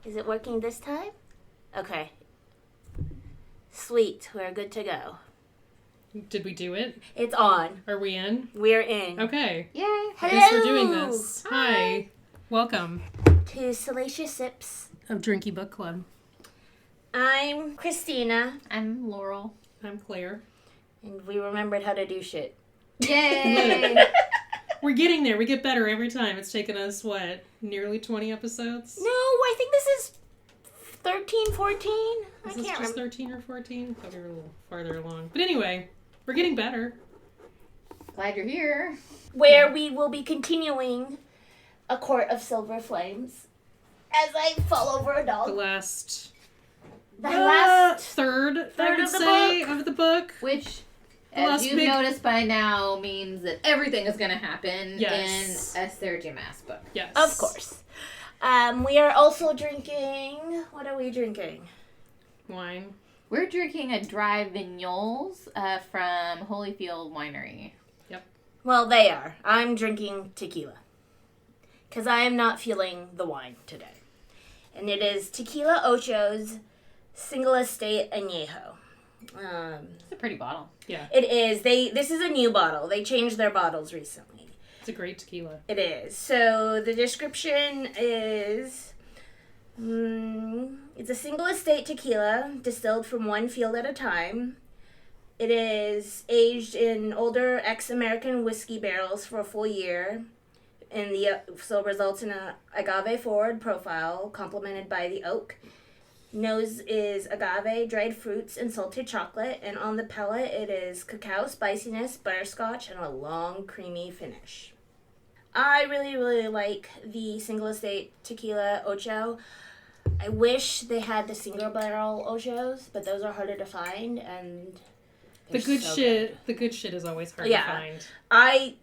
Is it working this time? Okay. Sweet. We're good to go. Did we do it? It's on. Are we in? We're in. Okay. Yay. I guess we're doing this. Hi. Welcome To Salacious Sips. of Drinky Book Club. I'm Christina. I'm Laurel. I'm Claire. And we remembered how to do shit. Yay! We're getting there. We get better every time. It's taken us, nearly 20 episodes? No, I think this is 13, 14. Is this just 13 or 14? I thought we were a little farther along. But anyway, we're getting better. Glad you're here. Where we will be continuing A Court of Silver Flames as I fall over a The dog. last Third I would of the say, book. of the book. Which, The as last you've big- noticed by now, means that everything is going to happen Yes. in a Sergio Mass book. Yes. Of course. We are also drinking... What are we drinking? Wine. We're drinking a dry vignoles from Holyfield Winery. Well, they are. I'm drinking tequila. Because I am not feeling the wine today. And it is Tequila Ocho's Single Estate Añejo. It's a pretty bottle. Yeah. It is. This is a new bottle. They changed their bottles recently. It's a great tequila. It is. So the description is... it's a single estate tequila distilled from one field at a time. It is aged in older ex-American whiskey barrels for a full year. And so results in an agave-forward profile complemented by the oak. Nose is agave, dried fruits, and salted chocolate. And on the palate, it is cacao spiciness, butterscotch, and a long, creamy finish. I really, really like the single estate tequila Ocho. I wish they had the single barrel Ochos, but those are harder to find. And The good shit is always hard to find. I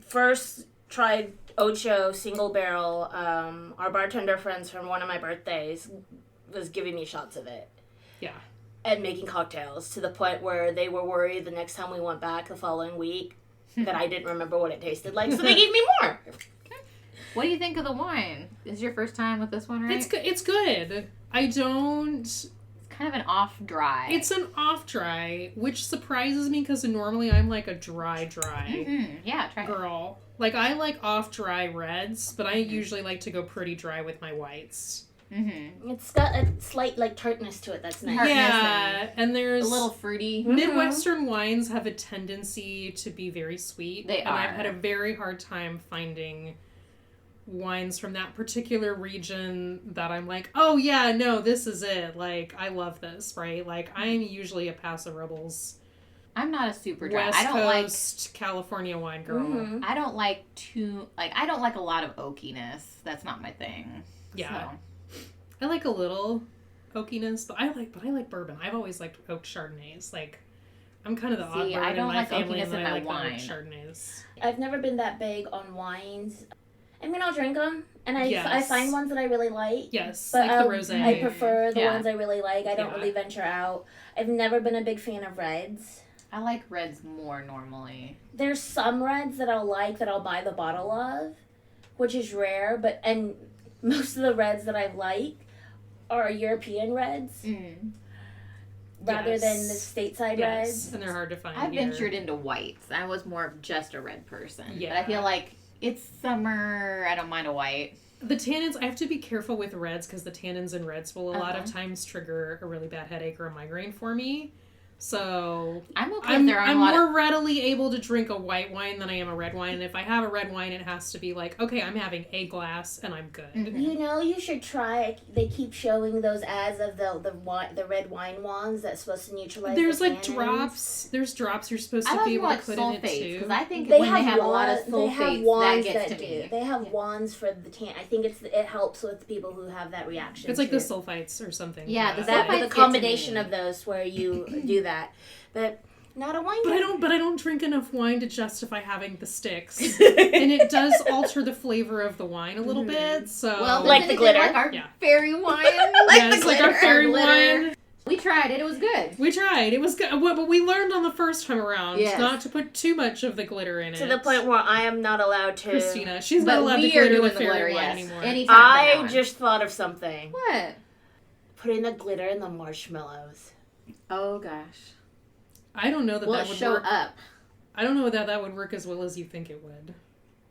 first tried Ocho single barrel. Our bartender friends from one of my birthdays was giving me shots of it. Yeah. And making cocktails to the point where they were worried the next time we went back the following week that I didn't remember what it tasted like, so they gave me more. What do you think of the wine? This is your first time with this one, right? It's good. I don't... It's kind of an off-dry. It's an off-dry, which surprises me because normally I'm like a dry Mm-hmm. Yeah, try it. girl. Like, I like off-dry reds, but I usually like to go pretty dry with my whites. Mm-hmm. It's got a slight, tartness to it that's nice. Tartness Yeah, and there's... A little fruity. Midwestern wines have a tendency to be very sweet. They and are. I've had a very hard time finding wines from that particular region that I'm like, oh yeah, no, this is it. Like, I love this, right? Like, I'm usually a Paso Robles, I'm not a super dry. West I don't Coast, California wine girl. Mhm. I don't like I don't like a lot of oakiness. That's not my thing. Yeah. So. I like a little oakiness, but I like bourbon. I've always liked oak Chardonnays. Like, I'm kind of the odd See, bird I in don't my like family, oakiness and then in I my like the wine. oak Chardonnays. I've never been that big on wines. I mean, I'll drink them, and I Yes. find ones that I really like. Yes, But like the rosé. I prefer the Yeah. ones I really like. I don't Yeah. really venture out. I've never been a big fan of reds. I like reds more normally. There's some reds that I'll like that I'll buy the bottle of, which is rare, and most of the reds that I like are European reds rather than the stateside Yes, reds. and they're hard to find I here. ventured into whites. I was more of just a red person. Yeah. But I feel like it's summer. I don't mind a white. The tannins, I have to be careful with reds because the tannins in reds will a lot of times trigger a really bad headache or a migraine for me. So I'm okay if there aren't I'm a lot more of... readily able to drink a white wine than I am a red wine. And if I have a red wine, it has to be like, okay, I'm having a glass and I'm good. Mhm. You know, you should try. They keep showing those ads of the red wine wands that's supposed to neutralize. There's the like tannins. drops. There's drops you're supposed I to love be able more to like put in it sulfates too. because I think They when they have a lot of they have sulfates, that wands gets that to do. me. They have wands for the tan. I think it helps with people who have that reaction. It's like to the sulfites or something. Yeah, for the that. that sulfites the get to combination me. of those where you do that, but not a wine. But I don't drink enough wine to justify having the sticks. And it does alter the flavor of the wine a little bit. So Well, Like then the again, glitter? like our Yeah. fairy wine. yes, like our fairy glitter. wine. We tried it. It was good. We tried. It was good. But we learned on the first time around not to put too much of the glitter in it. To the point where I am not allowed to. Christina. She's not allowed to glitter the fairy wine anymore. Anytime I just thought of something. What? Putting the glitter in the marshmallows. Oh, gosh. I don't know that Will that it would show work. up? I don't know that would work as well as you think it would.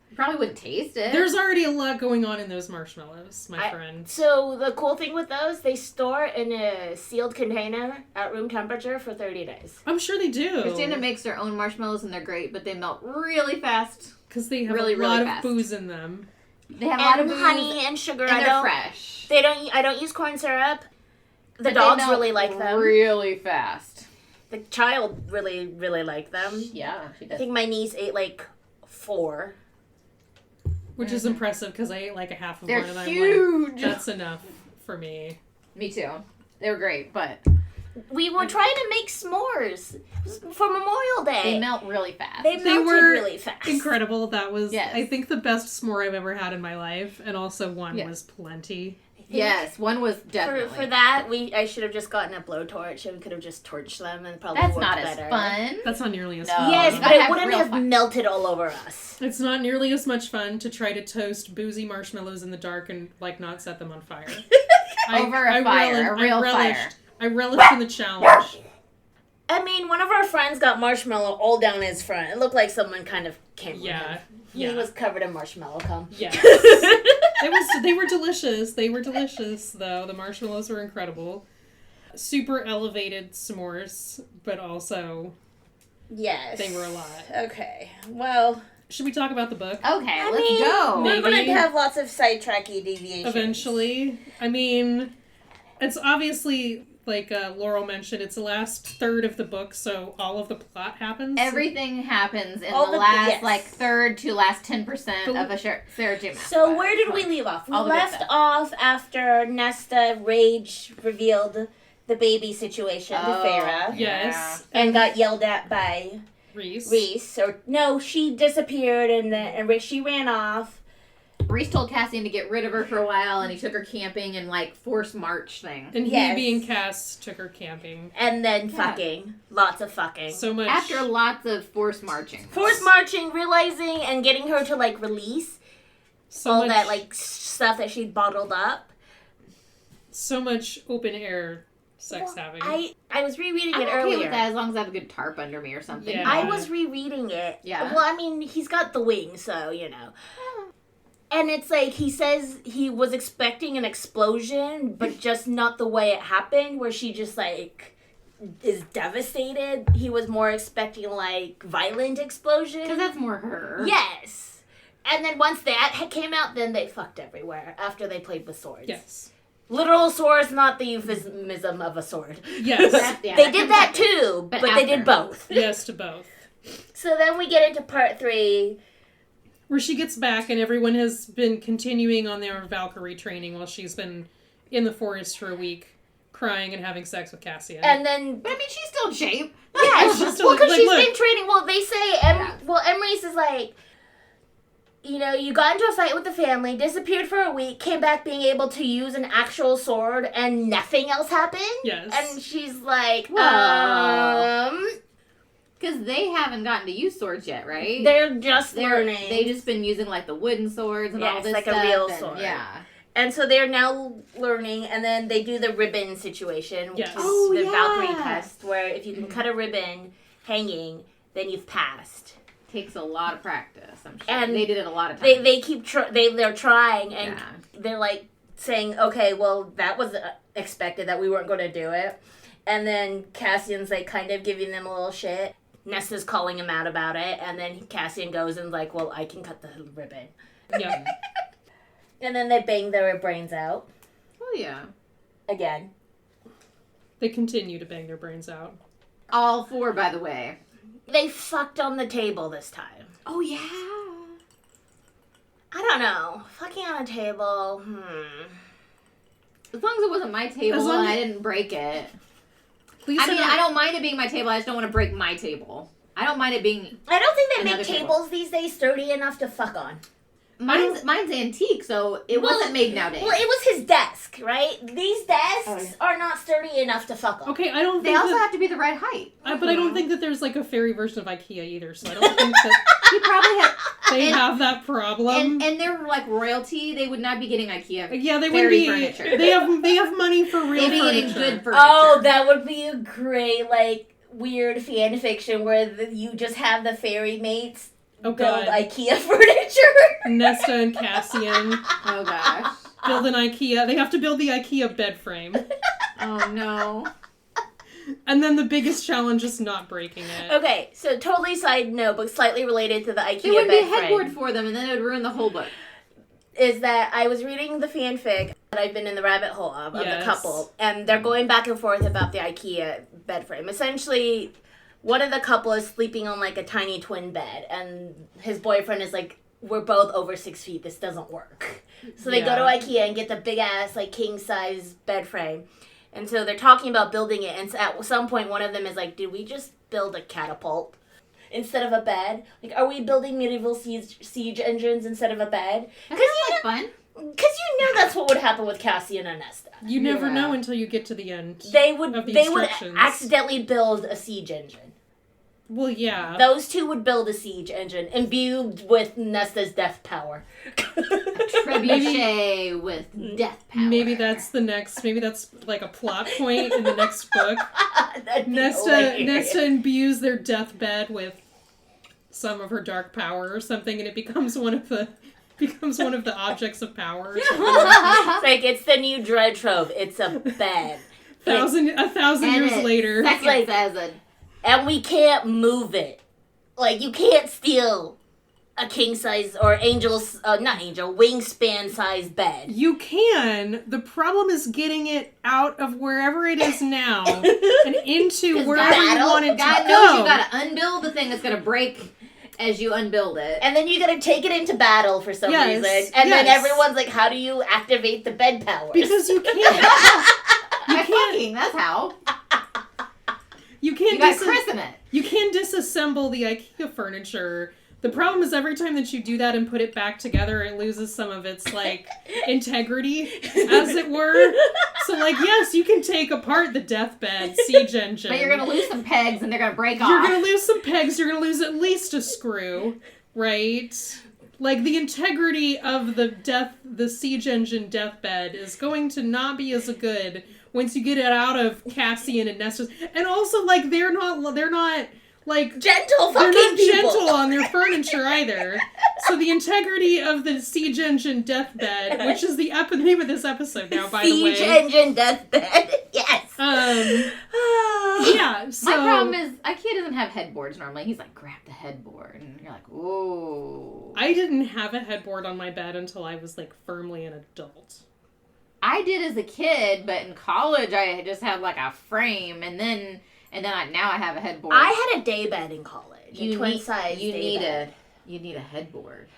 You probably wouldn't taste it. There's already a lot going on in those marshmallows, my friend. So the cool thing with those, they store in a sealed container at room temperature for 30 days. I'm sure they do. Christina makes her own marshmallows and they're great, but they melt really fast. Because they have a lot of booze in them. They have a lot of booze, honey and sugar. And they're fresh. I don't use corn syrup. The dogs really like them. Really fast. The child really, really liked them. Yeah, she does. I think my niece ate like 4. Which is impressive because I ate like a half of They're one and huge. I'm like, that's enough for me. Me too. They were great, but we were trying to make s'mores for Memorial Day. They melt really fast. They melted really fast. Incredible. That was, yes. I think, the best s'more I've ever had in my life, and also one was plenty. Yes, one was definitely. For that, I should have just gotten a blowtorch and could have just torched them and probably That's worked not better. as fun. That's not nearly as fun. Yes, but it wouldn't have melted all over us. It's not nearly as much fun to try to toast boozy marshmallows in the dark and like not set them on fire. Over a fire, a real fire. I relished in the challenge. I mean, one of our friends got marshmallow all down his front. It looked like someone kind of came with him. He was covered in marshmallow cum. Yes. They were delicious. They were delicious, though. The marshmallows were incredible. Super elevated s'mores, but also... Yes. They were a lot. Okay. Well... Should we talk about the book? Okay, let's go. We're going to have lots of sidetracky deviations. Eventually. I mean, it's obviously... Like Laurel mentioned, it's the last third of the book, so all of the plot happens. Everything happens in the last, third to last 10% of a Sarah J. Maas So book. where did we leave off? We left off after Nesta Rage revealed the baby situation to Farah. Yes. And got yelled at by Reese. Or no, she disappeared and she ran off. Reese told Cassian to get rid of her for a while, and he took her camping and, forced march thing. And he, being Cass, took her camping. And then fucking. Lots of fucking. So much. After lots of forced marching. Forced marching, realizing, and getting her to, release all that, stuff that she'd bottled up. So much open air sex having. I was rereading it I'm earlier. okay with that as long as I have a good tarp under me or something. Yeah. I was rereading it. Yeah. Well, I mean, he's got the wings, so, And it's he says he was expecting an explosion, but just not the way it happened, where she just, is devastated. He was more expecting, violent explosion. Because that's more her. Yes. And then once that came out, then they fucked everywhere after they played with swords. Yes. Literal swords, not the euphemism of a sword. Yes. They did that too, but they did both. Yes to both. So then we get into part 3. Where she gets back and everyone has been continuing on their Valkyrie training while she's been in the forest for a week, crying and having sex with Cassian. And then... But I mean, she's still in shape. Yeah, she's still... because she's been training. Well, they say... Emery's is you got into a fight with the family, disappeared for a week, came back being able to use an actual sword, and nothing else happened? Yes. And she's like, Because they haven't gotten to use swords yet, right? They're just learning. They've just been using, the wooden swords and all this stuff. a real sword. Yeah. And so they're now learning, and then they do the ribbon situation, which is the Valkyrie test, where if you can cut a ribbon hanging, then you've passed. Takes a lot of practice, I'm sure. And they did it a lot of times. They keep they're trying, and they're saying, okay, well, that was expected that we weren't going to do it. And then Cassian's kind of giving them a little shit. Nesta's calling him out about it, and then Cassian goes and well, I can cut the ribbon. Yeah. And then they bang their brains out. Oh, yeah. Again. They continue to bang their brains out. All 4, by the way. They fucked on the table this time. Oh, yeah. I don't know. Fucking on a table, As long as it wasn't my table and I didn't break it. I don't mind it being my table. I just don't want to break my table. I don't mind it being. I don't think they make tables tables these days sturdy enough to fuck on. Mine's antique, so it wasn't made nowadays. Well, it was his desk, right? These desks are not sturdy enough to fuck up. Okay, I don't think they also have to be the right height. But I don't think that there's like a fairy version of IKEA either, so I don't think that He probably had... they have that problem. And they're like royalty, they would not be getting IKEA Yeah, they would be... furniture. They have money for real They'd be furniture. getting good furniture. Oh, that would be a great, like, weird fan fiction where you just have the fairy mates build IKEA furniture. Nesta and Cassian Oh, gosh. build an IKEA. They have to build the IKEA bed frame. Oh, no. And then the biggest challenge is not breaking it. Okay, so totally side note, but slightly related to the IKEA It would be a bed frame. headboard for them, and then it would ruin the whole book. Is that I was reading the fanfic that I've been in the rabbit hole of the couple, and they're going back and forth about the IKEA bed frame. Essentially, one of the couple is sleeping on like a tiny twin bed, and his boyfriend is like, we're both over 6 feet, this doesn't work. So they go to IKEA and get the big ass like king size bed frame. And so they're talking about building it, and at some point one of them is like, did we just build a catapult instead of a bed? Like, are we building medieval siege engines instead of a bed? That sounds like fun. Because you know that's what would happen with Cassian and Nesta. You never know until you get to the end. They would of the they would instructions. accidentally build a siege engine. Well, yeah. Those two would build a siege engine imbued with Nesta's death power. Trebuchet with death power. Maybe that's like a plot point in the next book. Nesta imbues their deathbed with some of her dark power or something, and it becomes one of the objects of power. It's like, it's the new dread trove. It's a bed. A thousand years later. Second says it. And we can't move it. Like, you can't steal a king size or wingspan size bed. You can. The problem is getting it out of wherever it is now and into wherever you want it to God go. knows you gotta unbuild the thing that's gonna break as you unbuild it. And then you gotta take it into battle for some reason. And then everyone's like, how do you activate the bed powers? Because you can't. That's how. You can't. You gotta christen it. You can disassemble the IKEA furniture. The problem is every time that you do that and put it back together, it loses some of its, like, integrity, as it were. So, like, yes, you can take apart the deathbed siege engine. But you're gonna lose some pegs and they're gonna break off. You're gonna lose some pegs, you're gonna lose at least a screw, right? Like, the integrity of the siege engine deathbed is going to not be as good once you get it out of Cassian and Nesta's. And also, like, they're not like gentle they're fucking not people. gentle on their furniture either. So the integrity of the siege engine deathbed, which is the name of this episode now, by the way. Siege engine deathbed. Yes. Yeah. So my problem is IKEA doesn't have headboards normally. He's like, grab the headboard, and you're like, whoa. I didn't have a headboard on my bed until I was like firmly an adult. I did as a kid, but in college I just had like a frame, and then now I have a headboard. I had a day bed in college. You need a headboard.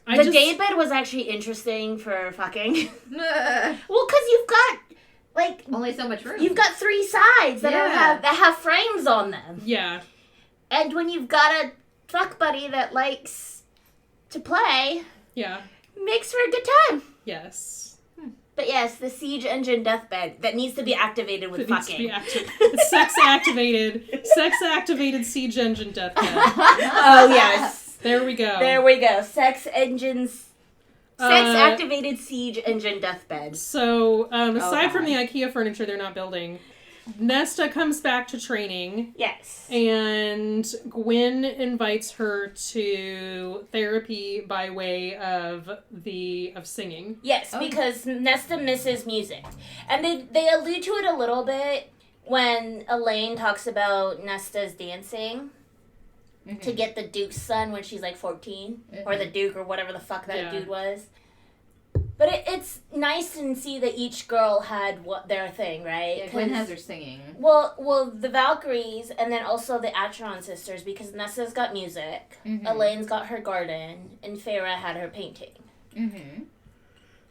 The day bed was actually interesting for fucking. Well, because you've got like only so much room. You've got 3 sides that have frames on them. Yeah. And when you've got a fuck buddy that likes to play, makes for a good time. Yes. But yes, the siege engine deathbed that needs to be activated with fucking. Sex activated siege engine deathbed. Oh yes. There we go. Sex activated siege engine deathbed. So, aside from the IKEA furniture they're not building, Nesta comes back to training. Yes. And Gwen invites her to therapy by way of singing. Yes, because Nesta misses music. And they allude to it a little bit when Elaine talks about Nesta's dancing to get the Duke's son when she's like 14. Or the Duke or whatever the fuck that dude was. But it's nice to see that each girl had their thing, right? Yeah, Gwen has her singing. Well, the Valkyries, and then also the Acheron sisters, because Nessa's got music, Elaine's got her garden, and Farah had her painting. Mm-hmm.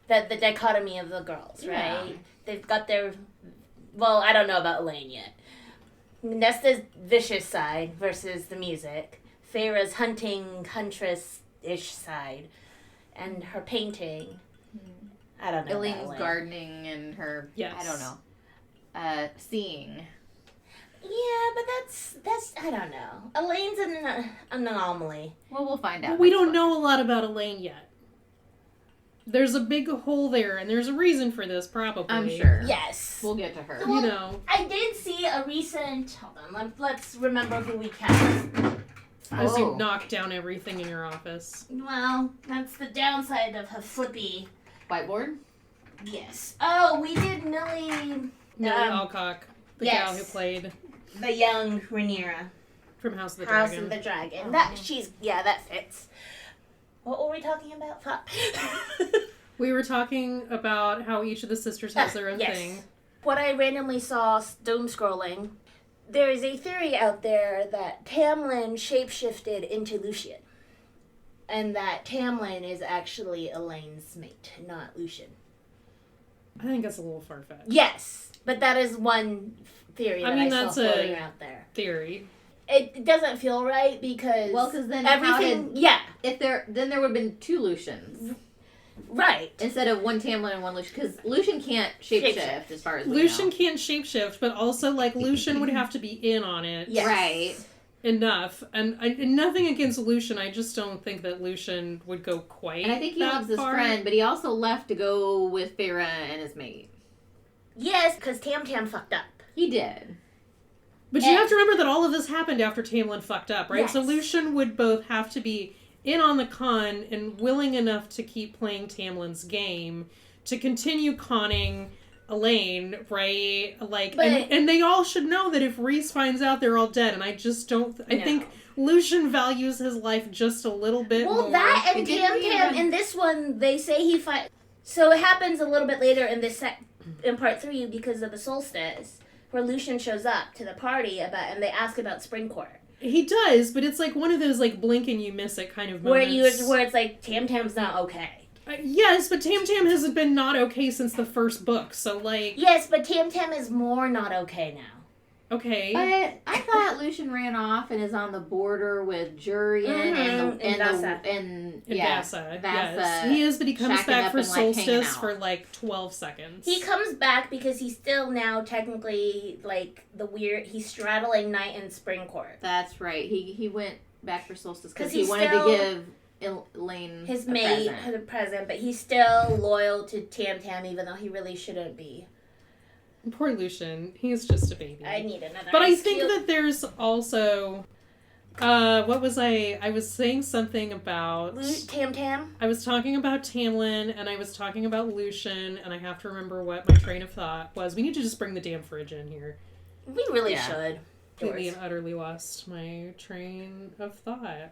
The dichotomy of the girls, right? They've got their... Well, I don't know about Elaine yet. Nesta's vicious side versus the music. Farah's huntress-ish side. and her painting. I don't know. Elaine's gardening and her, I don't know, seeing. Yeah, but that's I don't know. Elaine's an anomaly. Well, we'll find out. Well, we don't know a lot about Elaine yet. There's a big hole there, and there's a reason for this, probably. I'm sure. Yes. We'll get to her. Well, you know. I did see a recent... Hold on, let's remember who we cast. As you knock down everything in your office. Well, that's the downside of a flippy... Whiteboard? Yes. Oh, we did Millie Alcock, the gal who played... the young Rhaenyra. From House of the House Dragon. of the Dragon. That fits. What were we talking about? Fuck. We were talking about how each of the sisters has their own thing. What I randomly saw doom scrolling, there is a theory out there that Tamlin shapeshifted into Lucian. And that Tamlin is actually Elaine's mate, not Lucian. I think that's a little far-fetched. Yes, but that is one theory that I saw floating out there. Theory. It doesn't feel right because then everything. Then there would have been 2 Lucians. Right. Instead of one Tamlin and one Lucian. Because Lucian can't shapeshift as far as we Lucian know. can't shapeshift, but also, like, Lucian would have to be in on it. Yes. Right. Enough. And nothing against Lucian, I just don't think that Lucian would go quite And I think he loves his friend, but he also left to go with Feyre and his mate. Yes, because Tam fucked up. He did. But you have to remember that all of this happened after Tamlin fucked up, right? Yes. So Lucian would both have to be in on the con and willing enough to keep playing Tamlin's game to continue conning Elaine, right? Like, and they all should know that if Rhys finds out, they're all dead. And I just don't. I think Lucian values his life just a little bit more. Well, that and Tam in this one, they say he fight. So it happens a little bit later in this in part 3 because of the solstice, where Lucian shows up to the party and they ask about Spring Court. He does, but it's like one of those like blink and you miss it kind of moments. Where it's like Tam's not okay. Yes, but Tam has been not okay since the first book, so like... Yes, but Tam is more not okay now. Okay. But I thought Lucian ran off and is on the border with Jurian and Vasa. Vasa. Yes. He is, but he comes back for Solstice for like 12 seconds. He comes back because he's still now technically like he's straddling Night and Spring Court. That's right. He went back for Solstice because he wanted to give Elaine his mate a present, but he's still loyal to Tam even though he really shouldn't be. Poor Lucian. He's just a baby. I need another. But I think that there's also... what was I was saying something about... Tam? I was talking about Tamlin, and I was talking about Lucian, and I have to remember what my train of thought was. We need to just bring the damn fridge in here. We really should. Completely and utterly lost my train of thought.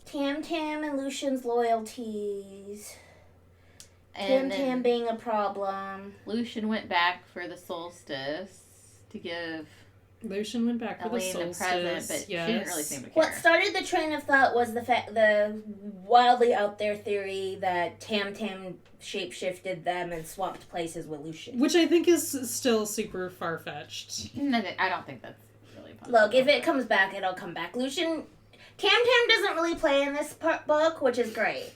Tam and Lucian's loyalties... And Tam being a problem. Lucian went back for the solstice to give Lucian went back for Elaine the solstice. The present, but she didn't really seem to care. What started the train of thought was the wildly out there theory that Tam shapeshifted them and swapped places with Lucian. Which I think is still super far-fetched. I don't think that's really possible. Look, if it comes back, it'll come back. Tam doesn't really play in this book, which is great.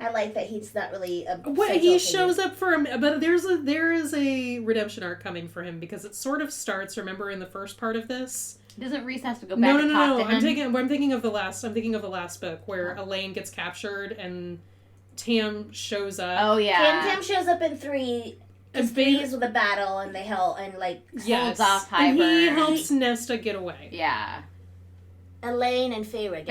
I like that he's not really a... He shows up for him, but there is a redemption arc coming for him because it sort of starts, remember, in the first part of this? Doesn't Rhys have to go back and talk to him? I'm thinking of the last book where Elaine gets captured and Tam shows up. Oh, yeah. Tam shows up in 3... Because 3 is with a battle and holds off Hybern. And he helps Nesta get away. Yeah. Elaine and Feyre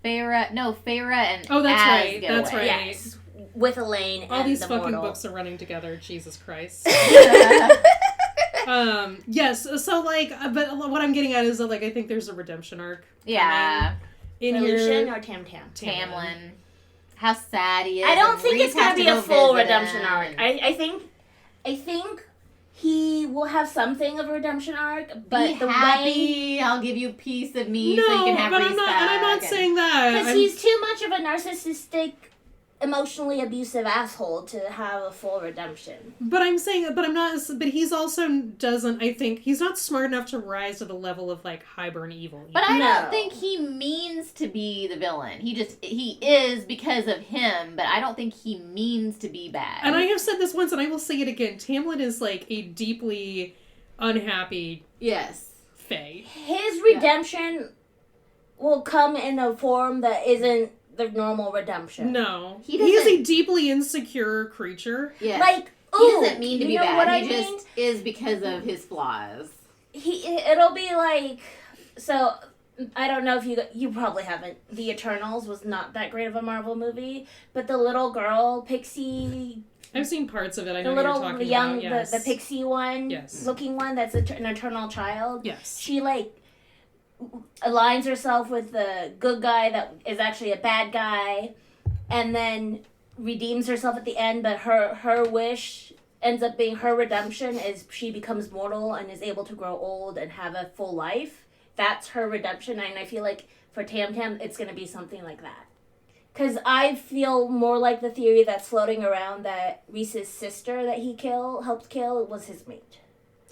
Feyre and oh, that's Az right. get That's away. right. Yes, with Elaine and all these the fucking mortal. books are running together. Jesus Christ. Yes. So like, but what I'm getting at is that like I think there's a redemption arc. Yeah. In Lucian or Tam? Tamlin. How sad he is. I don't think it's gonna be a full redemption arc. him. I think he will have something of a redemption arc, but happy. I'll give you a piece of me so you can have but Rhys I'm not back. saying that. Because he's too much of a narcissistic emotionally abusive asshole to have a full redemption. But I'm saying, but I'm not, but he's also doesn't, I think, he's not smart enough to rise to the level of, like, highborn evil. But I don't think he means to be the villain. He is because of him, but I don't think he means to be bad. And I have said this once, and I will say it again. Tamlin is, like, a deeply unhappy fae. His redemption will come in a form that isn't the normal redemption. No. He is a deeply insecure creature. Yeah. Like, he doesn't mean to be bad. He just is because of his flaws. It'll be like, so, I don't know if you probably haven't. The Eternals was not that great of a Marvel movie, but the little girl, Pixie... I've seen parts of it. I know what you're talking about. Yes. The Pixie one, looking one that's an eternal child. Yes. She, like, aligns herself with the good guy that is actually a bad guy, and then redeems herself at the end, but her wish ends up being her redemption is she becomes mortal and is able to grow old and have a full life. That's her redemption, and I feel like for Tam Tam, it's going to be something like that. Because I feel more like the theory that's floating around that Rhys's sister that he helped kill, was his mate.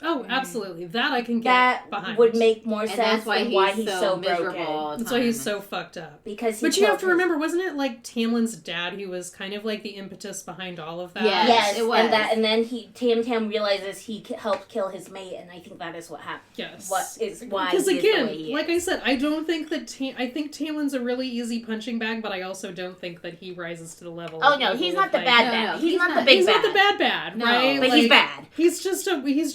Oh, absolutely. That I can get behind. That would make more sense that's why why he's so miserable broken. That's why he's so fucked up. Because but you have to remember, wasn't it like Tamlin's dad who was kind of like the impetus behind all of that? Yes, it was. And then Tam Tam realizes he helped kill his mate, and I think that is what happened. Yes. What is why because he again, is the way he like is. I said, I don't think that I think Tamlin's a really easy punching bag, but I also don't think that he rises to the level. Oh no, he's not the bad. He's not the big bad. He's not the bad, no, right? But he's bad. He's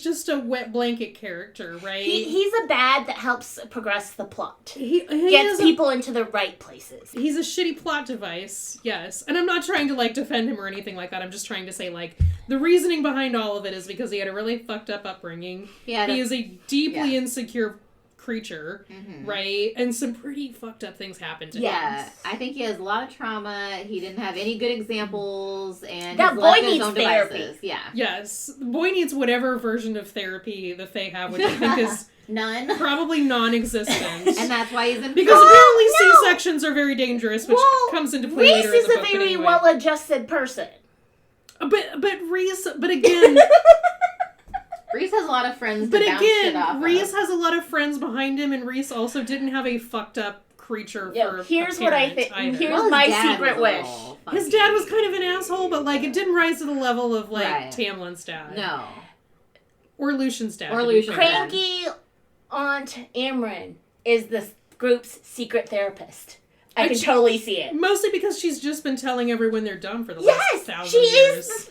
just a wet blanket character, right? He's a bad that helps progress the plot. He gets people into the right places. He's a shitty plot device, yes. And I'm not trying to, like, defend him or anything like that. I'm just trying to say, like, the reasoning behind all of it is because he had a really fucked up upbringing. He is a deeply insecure creature, right? And some pretty fucked up things happened to him. Yeah, I think he has a lot of trauma. He didn't have any good examples, and that boy needs therapy. Devices. Yeah. Yes, the boy needs whatever version of therapy the Fae have, which I think is none, probably non-existent, and that's why he's in. Because apparently C-sections are very dangerous, which comes into play later in the book. Rhys is a very well-adjusted person. But Rhys, but again. Rhys has a lot of friends but again, Rhys has a lot of friends behind him, and Rhys also didn't have a fucked up creature for here's a what I think. Here's my secret wish. His dad was kind of an asshole, but, like, it didn't rise to the level of, like, Tamlin's dad. No. Or Lucian's dad. Cranky Aunt Amryn is the group's secret therapist. I can totally see it. Mostly because she's just been telling everyone they're dumb for the last 1,000 years.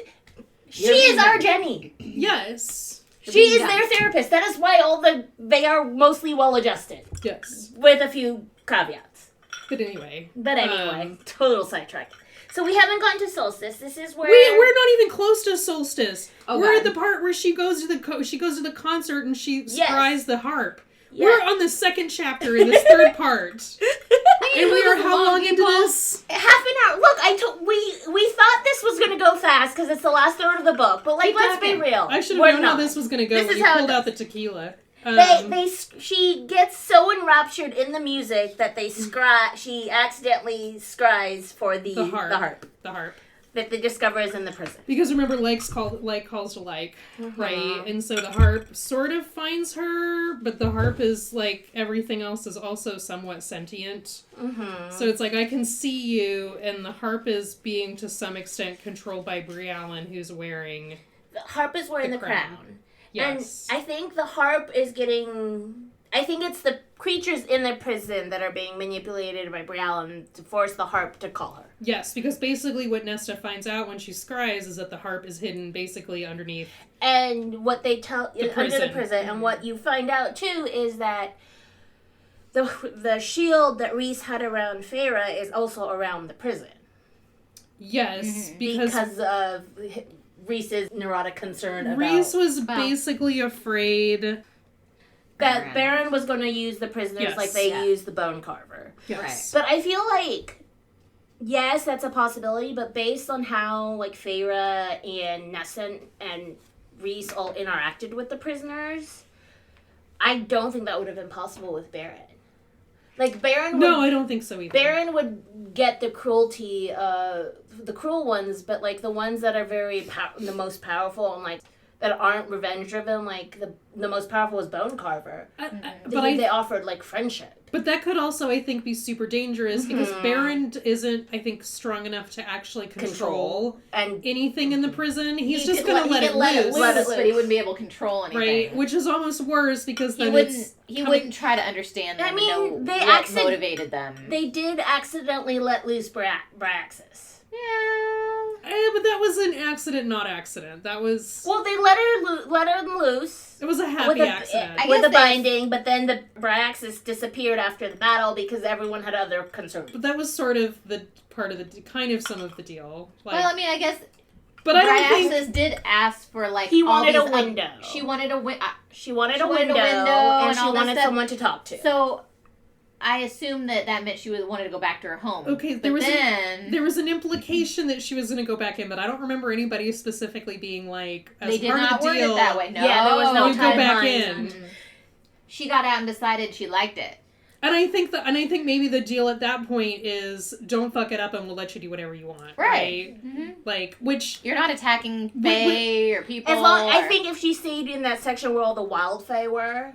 She is our Jenny. Yes. She is their therapist. That is why they are mostly well-adjusted. Yes. With a few caveats. But anyway. Total sidetrack. So we haven't gone to Solstice. This is where we're not even close to Solstice. Oh, we're at the part where she goes to the concert and she scries the harp. Yes. We're on the second chapter in this third part. And we are how long into this? Half an hour. Look, we thought this was going to go fast because it's the last third of the book. But, like, let's be real. I should have known how this was going to go when you pulled out the tequila. She gets so enraptured in the music that she accidentally scries for the harp. The harp. That they discover is in the prison. Because remember, like calls to like, right? And so the harp sort of finds her, but the harp is, like, everything else is also somewhat sentient. So it's like, I can see you, and the harp is being, to some extent, controlled by Briallen, who's wearing... The harp is wearing the crown. Yes. And I think the harp is getting... I think it's the creatures in the prison that are being manipulated by Briallen to force the harp to call her. Yes, because basically what Nesta finds out when she scries is that the harp is hidden basically underneath. And what they tell under the prison, and what you find out too is that the shield that Rhys had around Feyre is also around the prison. Yes, because of Rhys's neurotic concern about... Rhys was basically afraid... that Baron was going to use the prisoners like they used the bone carver. Yes. But I feel like, yes, that's a possibility, but based on how, like, Feyre and Nesta and Rhys all interacted with the prisoners, I don't think that would have been possible with Baron. Like, Baron would... No, I don't think so either. Baron would get the cruelty, the cruel ones, but, like, the ones that are the most powerful and, like, that aren't revenge-driven, like, the most powerful was Bone Carver. They offered, like, friendship. But that could also, I think, be super dangerous because Baron isn't, I think, strong enough to actually control anything in the prison. He's just going to let it loose. But he wouldn't be able to control anything. Right, which is almost worse because then he wouldn't try to understand them and know what motivated them. They did accidentally let loose Braxis. Yeah. But that was an accident, not accident. That was... Well, they let her loose. It was a happy accident. With a binding, but then the Braxis disappeared after the battle because everyone had other concerns. But that was sort of the part of the... kind of some of the deal. Like, well, I mean, I guess... But I don't think... did ask for, like, he wanted a window. She wanted a window. She wanted a window, and she wanted someone to talk to. So... I assume that meant she wanted to go back to her home. Okay, there was an implication that she was going to go back in, but I don't remember anybody specifically being like, as they did part not of the word deal, it that way. No, yeah, there was no you go back in. Mm-hmm. She got out and decided she liked it. And I think maybe the deal at that point is don't fuck it up and we'll let you do whatever you want. Right. Mm-hmm. Like, which... You're not attacking Fae or people. I think if she stayed in that section where all the wild Fae were.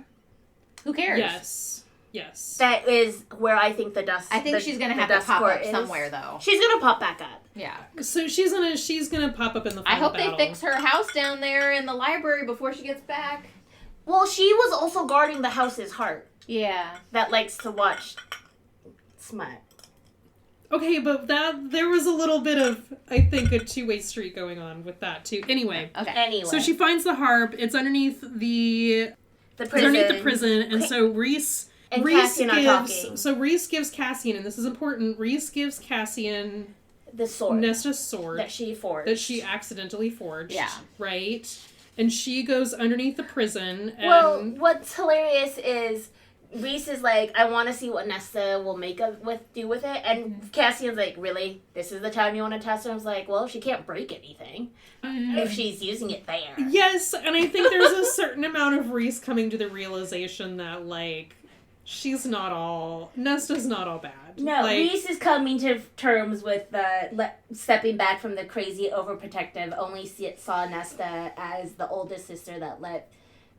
Who cares? Yes. That is where I think the dust... I think she's going to have to pop up somewhere, though. She's going to pop back up. Yeah. So she's gonna pop up in the final I hope battle. they fix her house down there in the library before she gets back. Well, she was also guarding the house's heart. Yeah. That likes to watch smut. Okay, but there was a little bit of, I think, a two-way street going on with that, too. Anyway. So she finds the harp. It's underneath the prison. It's underneath the prison, and so Rhys gives Cassian, and this is important, Rhys gives Cassian the sword. Nesta's sword. That she forged. That she accidentally forged. Yeah. Right? And she goes underneath the prison. And... Well, what's hilarious is Rhys is like, I want to see what Nesta will do with it. And Cassian's like, really? This is the time you want to test her? I was like, well, she can't break anything if she's using it there. Yes, and I think there's a certain amount of Rhys coming to the realization that, like, Nesta's not all bad. No, like, Rhys is coming to terms with stepping back from the crazy, overprotective, only saw Nesta as the oldest sister that let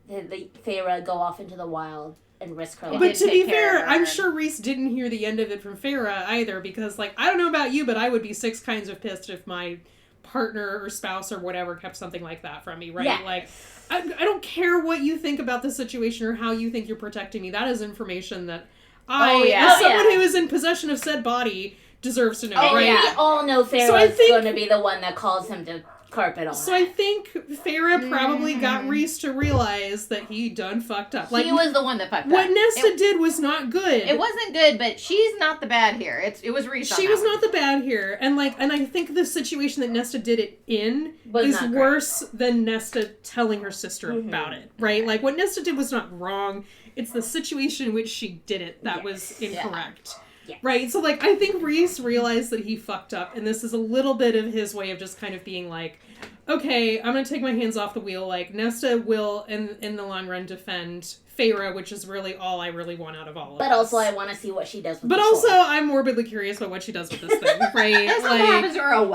the Feyre go off into the wild and risk her life. But to be fair, I'm sure Rhys didn't hear the end of it from Feyre either, because, like, I don't know about you, but I would be 6 kinds of pissed if my partner or spouse or whatever kept something like that from me, right? Yes. Like, I don't care what you think about the situation or how you think you're protecting me. That is information that as someone who is in possession of said body, deserves to know, right? Yeah. We all know Feyre's going to be the one that calls him to carpet on. So I think Feyre probably got Rhys to realize that he done fucked up. Like, he was the one that fucked up. What Nesta did was not good. It wasn't good, but she's not the bad here. It was Rhys. She was not the bad here, and I think the situation that Nesta did it in is worse than Nesta telling her sister about it. Right? Like, what Nesta did was not wrong. It's the situation in which she did it that was incorrect. Yeah. Yes. Right, so, like, I think Rhys realized that he fucked up, and this is a little bit of his way of just kind of being like, okay, I'm gonna take my hands off the wheel. Like, Nesta will, in the long run, defend Feyre, which is really all I really want out of all of this. But also, I want to see what she does with But the also, sword. I'm morbidly curious about what she does with this thing, right? That's what happens to her,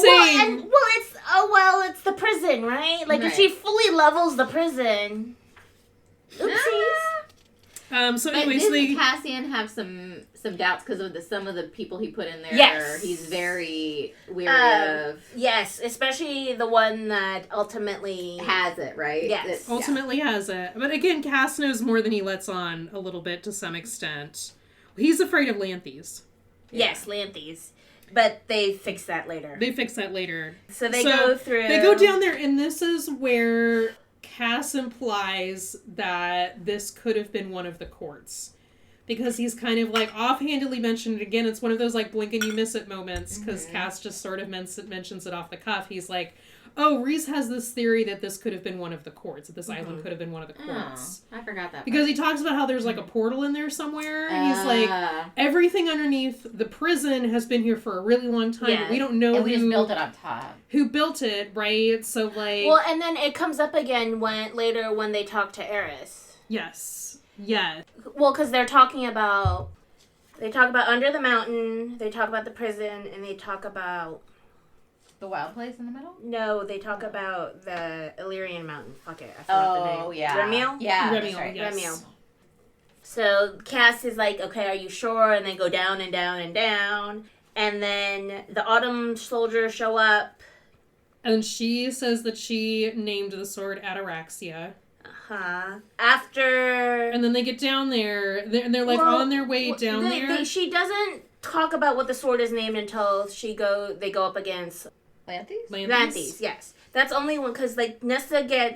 Same. It's the prison, right? Like, if she fully levels the prison... Oopsies. So anyways, didn't Cassian have some doubts because of some of the people he put in there? Yes. He's very weary of. Yes, especially the one that ultimately has it, right? Yes. Ultimately has it. But again, Cass knows more than he lets on a little bit to some extent. He's afraid of Lanthes. Yes, Lanthes. But they fix that later. So they go through... They go down there, and this is where Cass implies that this could have been one of the courts. Because he's kind of, like, offhandedly mentioned it again. It's one of those, like, blink and you miss it moments, because Cass just sort of mentions it off the cuff. He's like, oh, Rhys has this theory that this could have been one of the courts, that this island could have been one of the courts. Oh, I forgot that. Because he talks about how there's, like, a portal in there somewhere, and he's like, everything underneath the prison has been here for a really long time, but we don't know and we just built it on top. Who built it, right? So, like... Well, and then it comes up again when they talk to Eris. Yes. Yeah. Well, because they're talking about... They talk about Under the Mountain, they talk about the prison, and they talk about... The wild place in the middle? No, they talk about the Illyrian mountain. Fuck it, I forgot the name. Oh, yeah. Remiel? Yeah, Remiel, that's right. yes. Remiel. So Cass is like, okay, are you sure? And they go down and down and down. And then the Autumn soldiers show up. And she says that she named the sword Ataraxia. After... And then they get down there, and they're like on their way down there. She doesn't talk about what the sword is named until they go up against... Lanthes, yes. That's only one, because, like, Nesta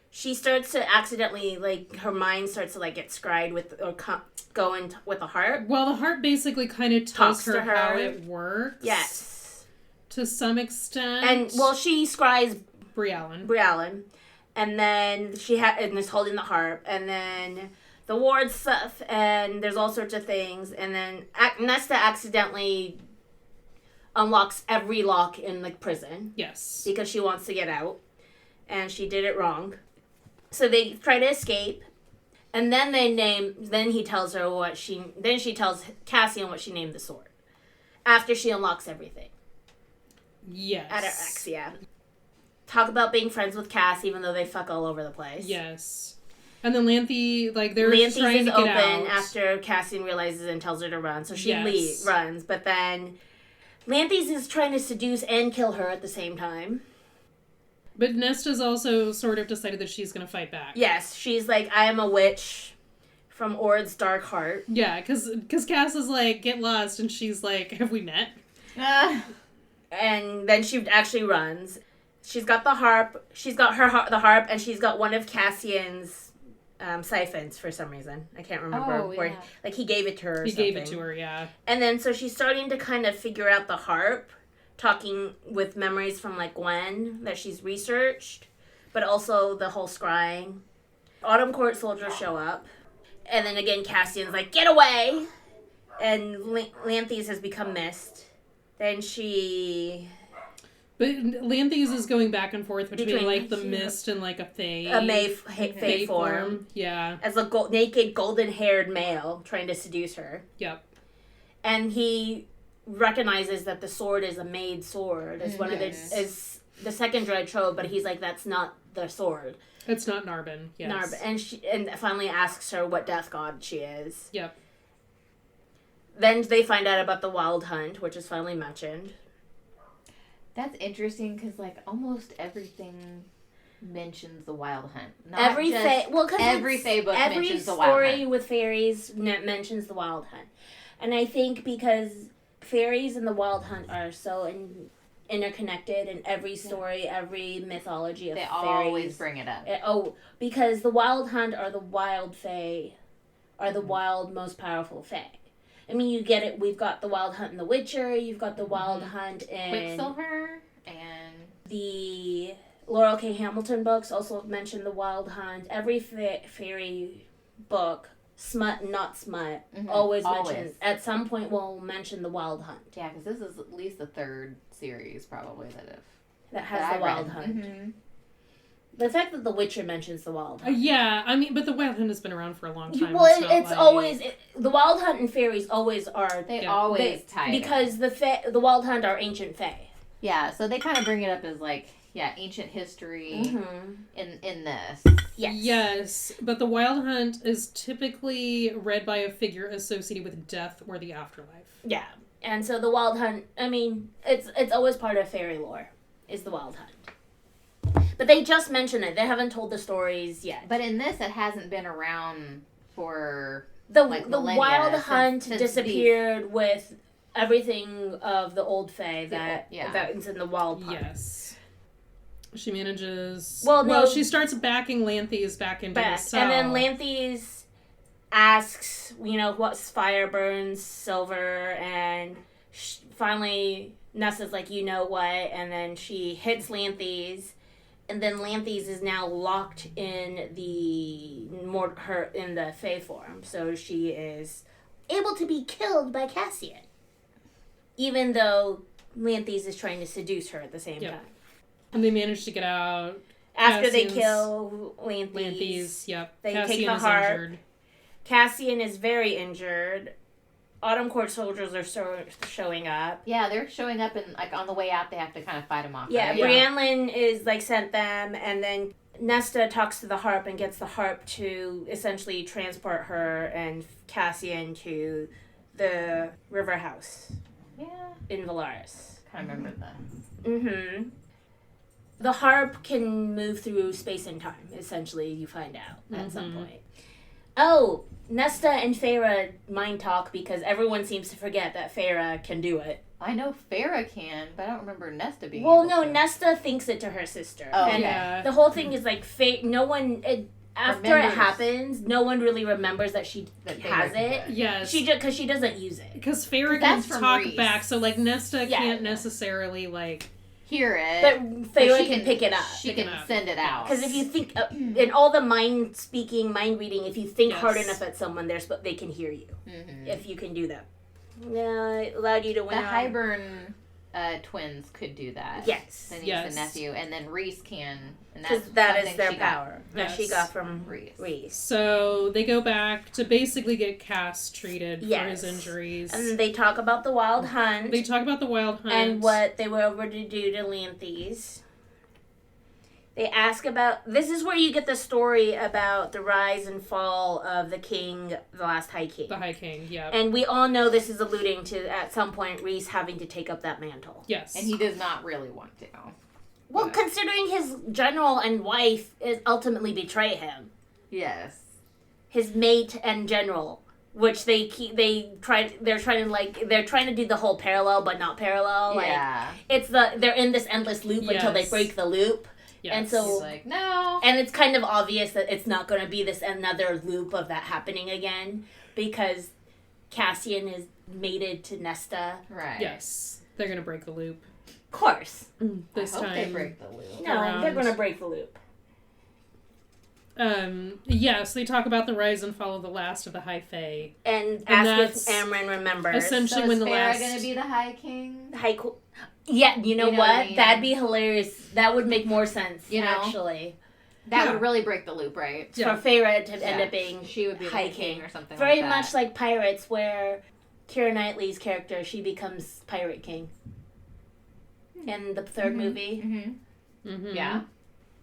she starts to accidentally, like, her mind starts to, like, get scryed with, or go in with the heart. Well, the heart basically kind of tells her how it works. Yes. To some extent. And, well, she scries Briallen. And then and is holding the harp, and then the ward stuff, and there's all sorts of things, and then Nesta accidentally unlocks every lock in the prison. Yes. Because she wants to get out, and she did it wrong. So they try to escape, and then she tells Cassian what she named the sword. After she unlocks everything. Yes. Ataraxia. Talk about being friends with Cass, even though they fuck all over the place. Yes. And then Lanthe, like, they're Lanthe trying to get open out. after Cassian realizes and tells her to run. So she Yes. runs, but then Lanthe is trying to seduce and kill her at the same time. But Nesta's also sort of decided that she's going to fight back. Yes, she's like, I am a witch from Ord's dark heart. Yeah, because Cass is like, get lost, and she's like, have we met? And then she actually runs. She's got the harp. She's got the harp, and she's got one of Cassian's siphons for some reason. I can't remember where. Like, he gave it to her or something. He gave it to her, yeah. And then, so she's starting to kind of figure out the harp, talking with memories from, like, Gwen that she's researched, but also the whole scrying. Autumn Court soldiers show up, and then again, Cassian's like, get away! And Lanthes has become mist. Then she... But Lanthes is going back and forth between like, the mist and, like, a fae. A fae form. Yeah. As a naked, golden-haired male trying to seduce her. Yep. And he recognizes that the sword is a made sword. Is one of is the second dread trove, but he's like, that's not the sword. It's not Narbin. Yes. Narbin. And finally asks her what death god she is. Yep. Then they find out about the wild hunt, which is finally mentioned. That's interesting because, like, almost everything mentions the wild hunt. Not every just fae book mentions the wild hunt. Every story with fairies mentions the wild hunt. And I think because fairies and the wild hunt are so interconnected in every story, every mythology of they fairies. always bring it up. Because the wild hunt are the wild fae, are the wild, most powerful fae. I mean, you get it. We've got the wild hunt in The Witcher. You've got the wild hunt in... Quicksilver and... The Laurel K. Hamilton books also mention the wild hunt. Every fairy book, smut and not smut, always mentions... At some point will mention the wild hunt. Yeah, because this is at least the third series, probably, that has the wild hunt. Mm-hmm. The fact that The Witcher mentions the wild hunt. Yeah, I mean, but the wild hunt has been around for a long time. Well, it's always... the wild hunt and fairies always are... They always tie it. Because the wild hunt are ancient fae. Yeah, so they kind of bring it up as, like, ancient history in this. Yes, but the wild hunt is typically read by a figure associated with death or the afterlife. Yeah, and so the wild hunt, I mean, it's always part of fairy lore, is the wild hunt. But they just mention it. They haven't told the stories yet. But in this, it hasn't been around for the wild hunt disappeared with everything of the old fae that is in the wild part. Yes. She manages... she starts backing Lanthes back into the cell. And then Lanthes asks, what fire burns silver, and finally Nesta's like, you know what? And then she hits Lanthes. And then Lanthes is now locked in the fae form, so she is able to be killed by Cassian, even though Lanthes is trying to seduce her at the same time. And they manage to get out after they kill Lanthes. Yep. They Cassian take the is harp. injured. Cassian is very injured, Autumn Court soldiers are showing up. Yeah, they're showing up, and like on the way out, they have to kind of fight them off. Yeah, right? Brianlin is like sent them, and then Nesta talks to the harp and gets the harp to essentially transport her and Cassian to the river house. Yeah. In Valaris. Kind of remember that. Mm-hmm. The harp can move through space and time, essentially, you find out at some point. Oh, Nesta and Feyre mind talk because everyone seems to forget that Feyre can do it. I know Feyre can, but I don't remember Nesta being Well, able no, to. Nesta thinks it to her sister. Oh, and yeah. the whole thing is like, no one... after Remembers. it happens, no one really remembers that she That Feyre has can do it. it. Yes. Because she doesn't use it. Because Feyre can That's from talk Reese. back, so like Nesta Yeah. can't necessarily like... Hear it. But Feyre she can pick it up. She Pick it can up. send it out. Because if you think, in all the mind speaking, mind reading, if you think Yes. hard enough at someone, they can hear you. Mm-hmm. If you can do that. Yeah, it allowed you to win. The Highburn twins could do that. Yes. The niece Yes. and nephew, and then Reese can. And Because that's that is something their she got. power that she Yes. got from Reese. Reese. So they go back to basically get Cass treated for Yes. his injuries. And they talk about the wild hunt They talk about the wild hunt. and what they were able to do to Lanthes. They ask about... This is where you get the story about the rise and fall of the king, the last High King. The High King, yeah. And we all know this is alluding to, at some point, Reese having to take up that mantle. Yes. And he does not really want to. Well, But- considering his general and wife is ultimately betray him. Yes. His mate and general. Which they're trying to do the whole parallel but not parallel. Like, Yeah. they're in this endless loop until they Yes. break the loop. Yes. And so He's like, no. and it's kind of obvious that it's not going to be this another loop of that happening again because Cassian is mated to Nesta. Right. Yes. They're going to break the loop. Of course. This I hope time. they break the loop. No, Around. they're going to break the loop. Yes, they talk about the rise and fall of the last of the High Fae. And that's ask if Amren remembers. essentially So when is the Farrah last... going to be the High King? Yeah, you know You know what? what I mean? That'd be hilarious. That would make more sense, You know? actually. That Yeah. would really break the loop, right? Yeah. For Feyre to end Yeah. up being She would be High the king King. or something very like that. much like Pirates, where Keira Knightley's character, she becomes Pirate King. In the third movie. Mm-hmm. Mhm. Yeah.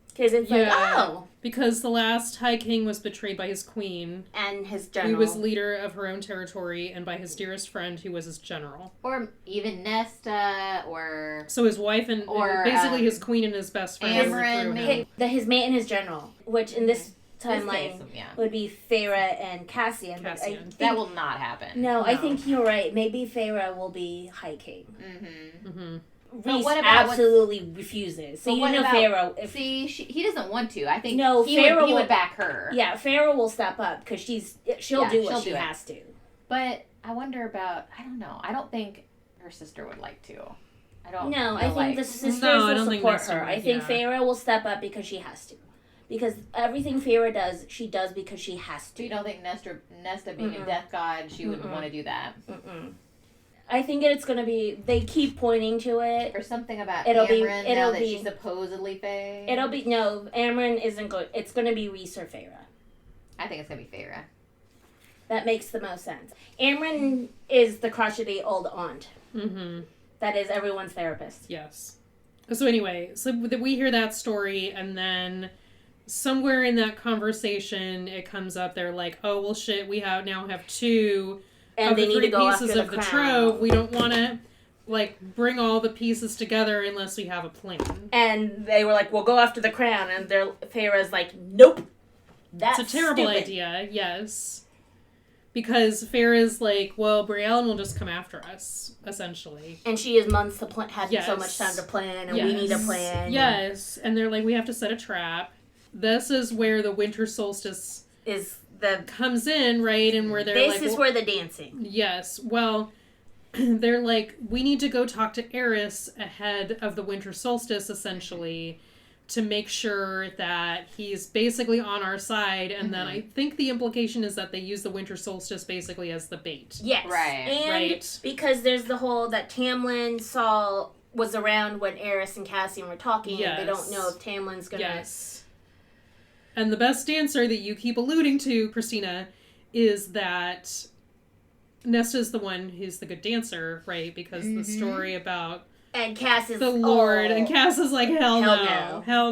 Because it's Yeah. like, oh! Because the last High King was betrayed by his queen, And his who general. was leader of her own territory, and by his dearest friend, who was his general. Or even Nesta, or... So his wife and Or, basically his queen and his best friend Amren, overthrew him. maybe. His mate and his general. Which in this timeline case, yeah. would be Feyre and Cassian. but I Cassian. think- That will not happen. No, I think you're right. Maybe Feyre will be High King. Mm-hmm. Mm-hmm. Reese what about absolutely refuses. So But you what know about- Feyre... If, See, he doesn't want to. I think No, he Farrah would will- back her. yeah, Feyre will step up because she'll Yeah, do what she'll she do it. has to. But I wonder about... I don't know. I don't think her sister would like to. I don't No, I feel think like... the sisters No, I will don't think support Nesta her. would, I think yeah. Feyre will step up because she has to. Because everything Feyre does, she does because she has So to. you don't think Nesta being Mm-mm. a death god, she would Mm-mm. want to do that? Mm-mm. I think it's going to be... They keep pointing to it. Or something about It'll be- Amren now it'll that be- she's supposedly Fae? It'll be... No, Amren isn't going... It's going to be Reese or Feyre. I think it's going to be Feyre. That makes the most sense. Amren is the crotchety old aunt. Mm-hmm. That is everyone's therapist. Yes. So anyway, so we hear that story, and then somewhere in that conversation, it comes up. They're like, "Oh well, shit. We now have two And of they the need three to go pieces after of the the crown. trove. We don't want to like bring all the pieces together unless we have a plan." And they were like, "We'll go after the crown," and Feyre's like, "Nope, that's It's a terrible stupid. idea. Yes. Because Farrah's like, well, Brielle will just come after us, essentially. And she has months to plan, has Yes. so much time to plan, and we need a plan. Yes, and they're like, we have to set a trap. This is where the winter solstice Is the comes in, right? And where they're this like, is well, where the dancing. yes, well, they're like, we need to go talk to Eris ahead of the winter solstice, essentially, to make sure that he's basically on our side. And then I think the implication is that they use the winter solstice basically as the bait. Yes, Right. and Right. because there's the whole that Tamlin was around when Eris and Cassian were talking. Yes. They don't know if Tamlin's gonna. Yes. And the best answer that you keep alluding to, Christina, is that Nesta's the one who's the good dancer, right? Because the story about and Cass is the Lord, and Cass is like, hell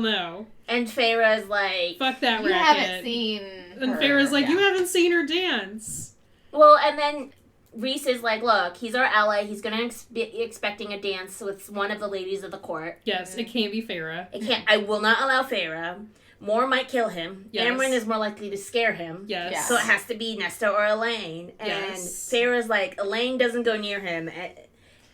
no. And Feyre's like, fuck that you racket. haven't seen And her. Feyre's like, you haven't seen her dance. Well, and then Rhys is like, look, he's our ally. He's going to be expecting a dance with one of the ladies of the court. Yes, it can't be Feyre. I will not allow Feyre. Mor might kill him. Yes. Amryn is more likely to scare him. Yes. So it has to be Nesta or Elaine. And Feyre's like, Elaine doesn't go near him.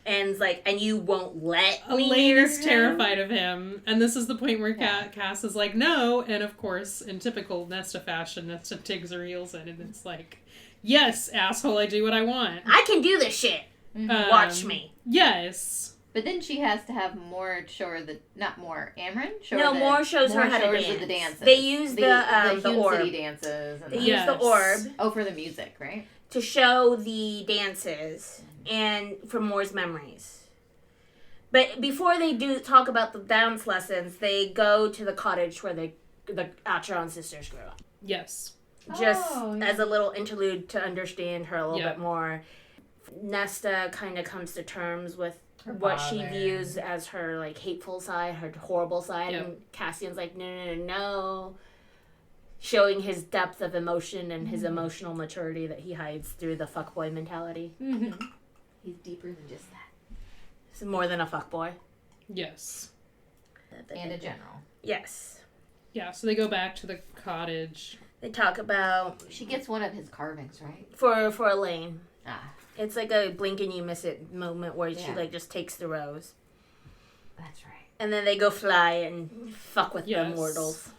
And like, and you won't let me Elaine near is him? terrified of him. And this is the point where Cass is like, no. And of course, in typical Nesta fashion, Nesta digs her heels in. And it's like, yes, asshole, I do what I want. I can do this shit. Watch me. Yes. But then she has to have Mor show her Amryn? Mor shows her how to dance. The dances. They use the Hume orb. City dances. And They use the orb. Oh, for the music, right? To show the dances and from Mor's memories. But before they do talk about the dance lessons, they go to the cottage where the Acheron sisters grew up. Yes. Just as a little interlude to understand her a little Yeah. bit more. Nesta kind of comes to terms with Her what she father. views as her like hateful side, her horrible side, Yep. and Cassian's like, no. Showing his depth of emotion and his emotional maturity that he hides through the fuckboy mentality. Mm-hmm. He's deeper than just that. It's more than a fuckboy. Yes. And a general. Yes. Yeah, so they go back to the cottage. They talk about She gets one of his carvings, right? for Elaine. Ah, It's like a blink and you miss it moment where she Yeah. like just takes the rose. that's right. And then they go fly and fuck with the Yes. mortals.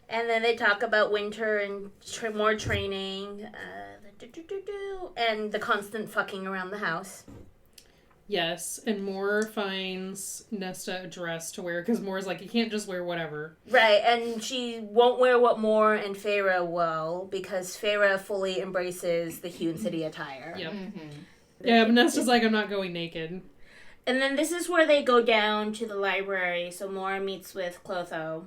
And then they talk about winter and more training, and the constant fucking around the house. Yes, and Mor finds Nesta a dress to wear, because Mor's like, you can't just wear whatever. Right, and she won't wear what Mor and Feyre will, because Feyre fully embraces the Hume City attire. Yep. Mm-hmm. Yeah, but Nesta's like, I'm not going naked. And then this is where they go down to the library, so Mor meets with Clotho.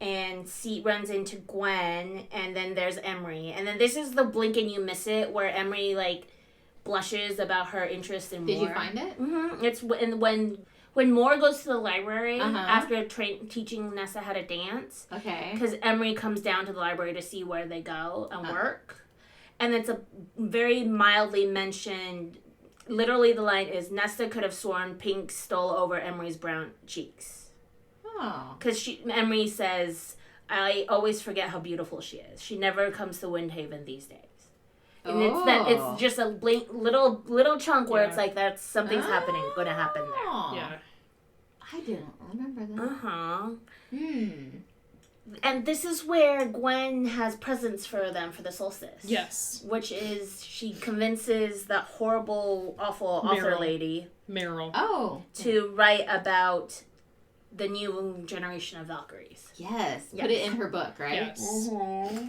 And runs into Gwen, and then there's Emery. And then this is the blink and you miss it, where Emery, like, blushes about her interest in Mor. Did you find it? Mm-hmm. It's when Mor goes to the library Uh-huh. after teaching Nesta how to dance. Okay. Because Emery comes down to the library to see where they go and work. And it's a very mildly mentioned, literally the line is, Nesta could have sworn pink stole over Emery's brown cheeks. Oh. Because Emery says, I always forget how beautiful she is. She never comes to Windhaven these days. And it's just a little chunk where it's like something's happening, going to happen there. Yeah. I didn't remember that. Uh-huh. Hmm. And this is where Gwen has presents for them for the solstice. Yes. Which is, she convinces that horrible, awful author Meryl. lady Meryl. Oh. to write about the new generation of Valkyries. Yes. Yes. Put it in her book, right? Yes. Mm-hmm.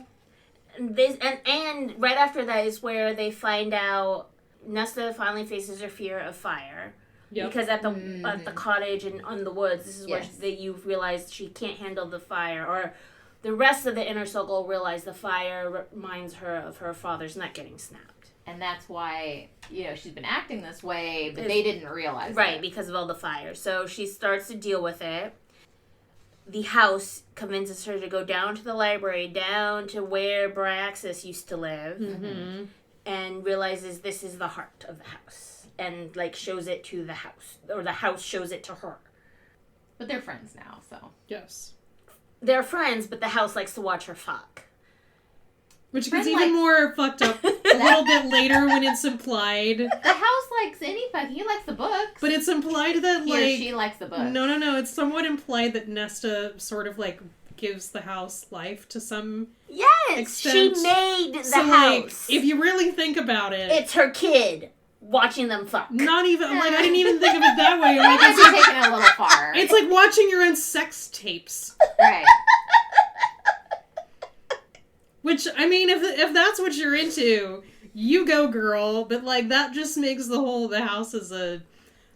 And right after that is where they find out Nesta finally faces her fear of fire. Yep. Because at the cottage and on the woods, this is where Yes. you realize she can't handle the fire, or the rest of the inner circle realize the fire reminds her of her father's neck getting snapped. And that's why, she's been acting this way, but they didn't realize Right, it. because of all the fire. So she starts to deal with it. The house convinces her to go down to the library, down to where Bryaxis used to live, Mm-hmm. and realizes this is the heart of the house. And, shows it to the house. Or the house shows it to her. But they're friends now, so. Yes. They're friends, but the house likes to watch her fuck. Which gets Friend even more fucked up a little bit later when it's implied. The house likes any fuck. He likes the books. But it's implied that, He or she likes the books. No. It's somewhat implied that Nesta sort of, gives the house life to some Yes! extent. She made the So, house. if you really think about it... It's her kid watching them fuck. Not even... I didn't even think of it that way. That might be taken a little far. It's like watching your own sex tapes. Right. Which, if that's what you're into, you go, girl. But, that just makes the house as a...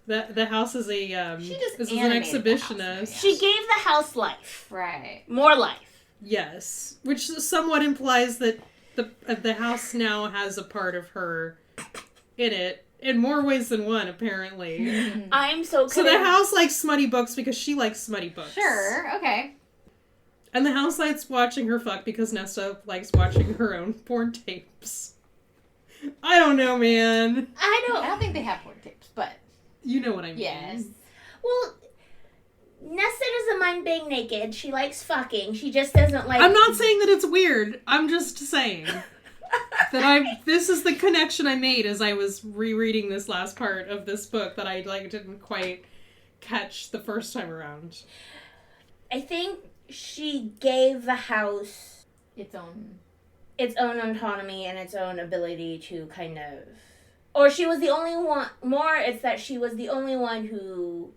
The house is a, She just this is an animated the house, exhibitionist. She gave the house life. Right. More life. Yes. Which somewhat implies that the house now has a part of her in it. In more ways than one, apparently. I'm so So the house likes smutty books because she likes smutty books. Sure, okay. And the house likes watching her fuck because Nesta likes watching her own porn tapes. I don't know, man. I don't think they have porn tapes, but... You know what I mean. Yes. Well, Nesta doesn't mind being naked. She likes fucking. She just doesn't like... I'm not saying that it's weird. I'm just saying that this is the connection I made as I was rereading this last part of this book that I didn't quite catch the first time around. I think she gave the house its own autonomy and its own ability to kind of... Or she was the only one... More, it's that she was the only one who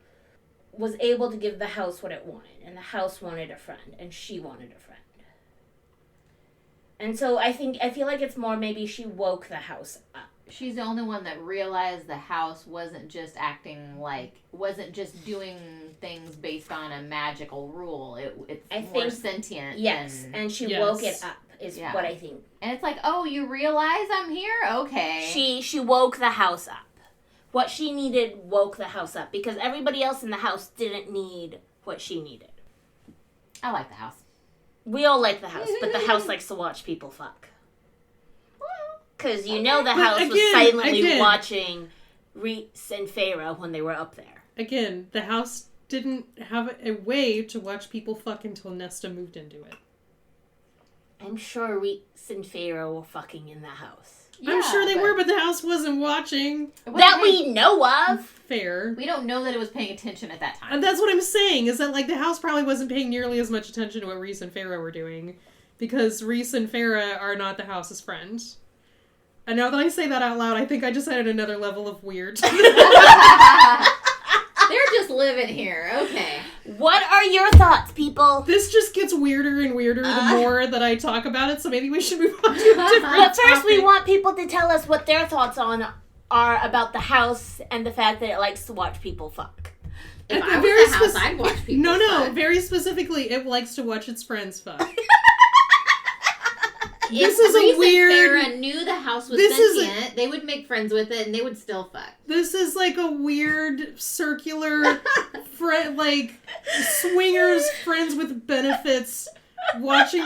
was able to give the house what it wanted. And the house wanted a friend. And she wanted a friend. And so I feel like it's more maybe she woke the house up. She's the only one that realized the house wasn't just wasn't just doing things based on a magical rule. It's more sentient. Yes, and she woke it up is what I think. And it's like, oh, you realize I'm here? Okay. She woke the house up. What she needed woke the house up because everybody else in the house didn't need what she needed. I like the house. We all like the house, but the house likes to watch people fuck. Because the house was silently watching Reese and Feyre when they were up there. Again, the house didn't have a way to watch people fuck until Nesta moved into it. I'm sure Reese and Feyre were fucking in the house. Yeah, I'm sure they were, but the house wasn't watching. That we know of! Fair. We don't know that it was paying attention at that time. And that's what I'm saying, is that the house probably wasn't paying nearly as much attention to what Reese and Feyre were doing. Because Reese and Feyre are not the house's friends. And now that I say that out loud, I think I just added another level of weird. They're just living here. Okay. What are your thoughts, people? This just gets weirder and weirder the more that I talk about it, so maybe we should move on to a different But first topic. we want people to tell us what their thoughts are about the house and the fact that it likes to watch people fuck. If I was the house, I'd watch people No, fuck. very specifically, it likes to watch its friends fuck. This is a weird... If Feyre knew the house was sentient, they would make friends with it and they would still fuck. This is a weird, circular, swingers, friends with benefits, watching...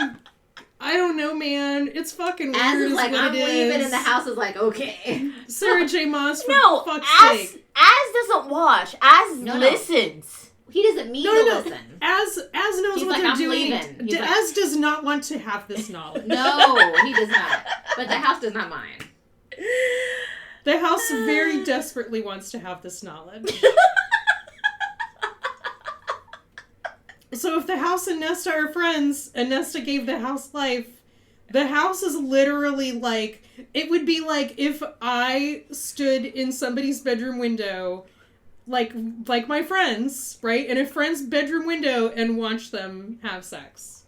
I don't know, man. It's fucking weird. Az is I'm leaving, and the house is okay. Sarah J. Maas, for fuck's sake. Az doesn't watch. Az listens. He doesn't mean to listen. Az knows what they're doing. Az does not want to have this knowledge. No, he does not. But the house does not mind. The house very desperately wants to have this knowledge. So if the house and Nesta are friends, and Nesta gave the house life, the house is literally it would be like if I stood in somebody's bedroom window, like my friends, right? In a friend's bedroom window and watch them have sex.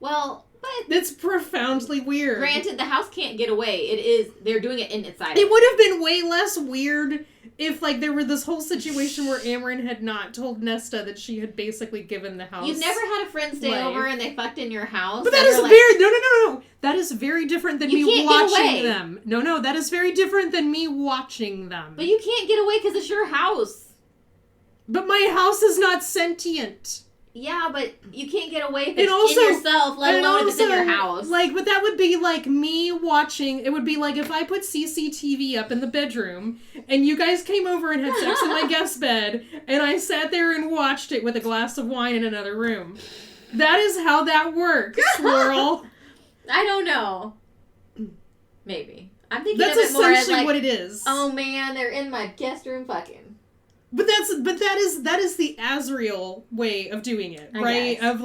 Well, but... It's profoundly weird. Granted, the house can't get away. They're doing it inside. It would have been way less weird if, there were this whole situation where Amryn had not told Nesta that she had basically given the house... You've never had a friend stay over and they fucked in your house? But that is very... No. That is very different than me watching them. No, that is very different than me watching them. But you can't get away because it's your house. But my house is not sentient. Yeah, but you can't get away if it's in yourself, let alone if it's in your house. But that would be me watching. It would be if I put CCTV up in the bedroom and you guys came over and had sex in my guest bed and I sat there and watched it with a glass of wine in another room. That is how that works, Swirl. I don't know. Maybe. I'm thinking that's of it more as essentially what it is. Oh man, they're in my guest room fucking. But that is the Asriel way of doing it, right? Of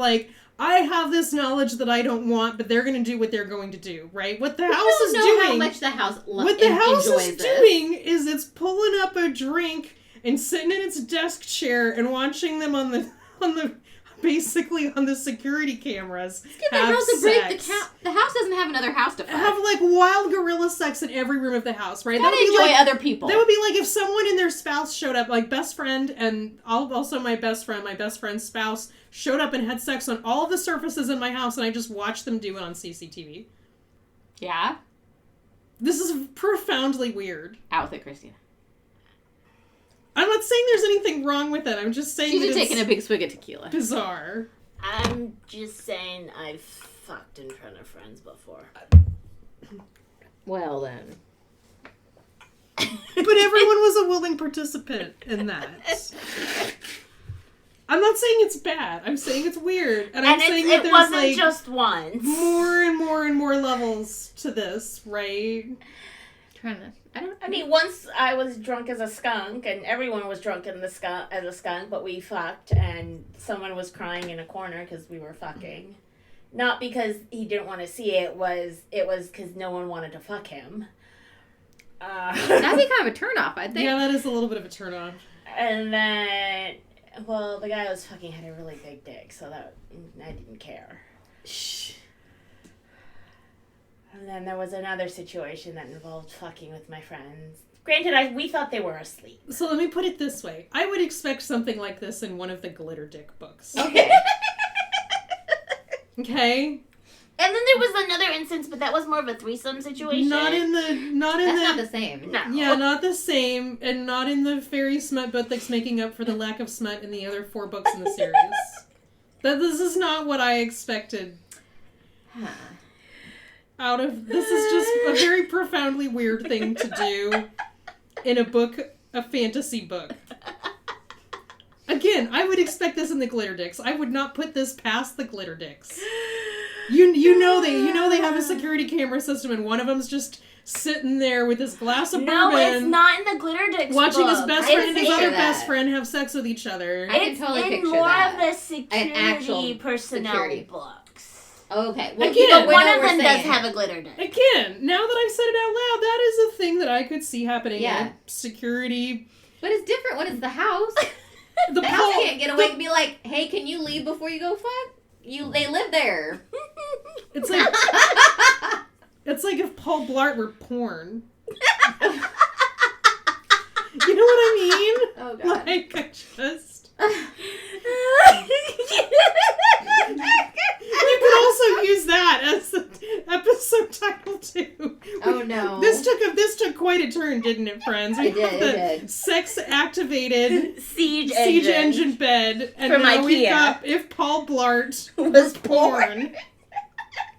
I have this knowledge that I don't want, but they're going to do what they're going to do, right? What the house is doing... know how much the house doing is it's pulling up a drink and sitting in its desk chair and watching them on the basically on the security cameras. Let's give the house a break. The house doesn't have another house to fuck. Have wild gorilla sex in every room of the house, right? Gotta enjoy other people. That would be if someone and their spouse showed up, best friend and also my best friend's spouse showed up and had sex on all of the surfaces in my house and I just watched them do it on CCTV. Yeah. This is profoundly weird. Out with it, Christina. I'm not saying there's anything wrong with it. I'm just saying She's taking a big swig of tequila. Bizarre. I'm just saying I've fucked in front of friends before. Well, then. But everyone was a willing participant in that. I'm not saying it's bad. I'm saying it's weird. And I'm saying that there's wasn't just once. More and more and more levels to this, right? I mean, once I was drunk as a skunk, and everyone was drunk as a skunk, but we fucked, and someone was crying in a corner because we were fucking. Not because he didn't want to see it, it was because no one wanted to fuck him. That'd be kind of a turnoff, I think. Yeah, that is a little bit of a turnoff. And then, well, the guy I was fucking had a really big dick, so that I didn't care. Shh. And then there was another situation that involved fucking with my friends. Granted, we thought they were asleep. So let me put it this way. I would expect something like this in one of the Glitter Dick books. Okay. Okay? And then there was another instance, but that was more of a threesome situation. That's not the same. No. Yeah, not the same, and not in the fairy smut book that's making up for the lack of smut in the other 4 books in the series. This is not what I expected. This is just a very profoundly weird thing to do in a fantasy book. Again, I would expect this in the Glitter Dicks. I would not put this past the Glitter Dicks. You know they have a security camera system, and one of them's just sitting there with his glass of bourbon. No, it's not in the Glitter Dicks watching book. his best friend and his other best friend have sex with each other. I can totally picture more that. of the security personnel books. Okay. Well, again, one of them does have a glitter dick. Again, now that I've said it out loud, that is a thing that I could see happening. Yeah. Security. But it's different when it's the house. The house can't get away and be like, hey, can you leave before you go fuck? They live there. It's like it's like if Paul Blart were porn. You know what I mean? Oh god. Like I just you could also use that as the episode title too. Oh no. This took quite a turn, didn't it, friends? It did. Sex activated siege engine bed, and from now IKEA. we've got if Paul Blart was porn.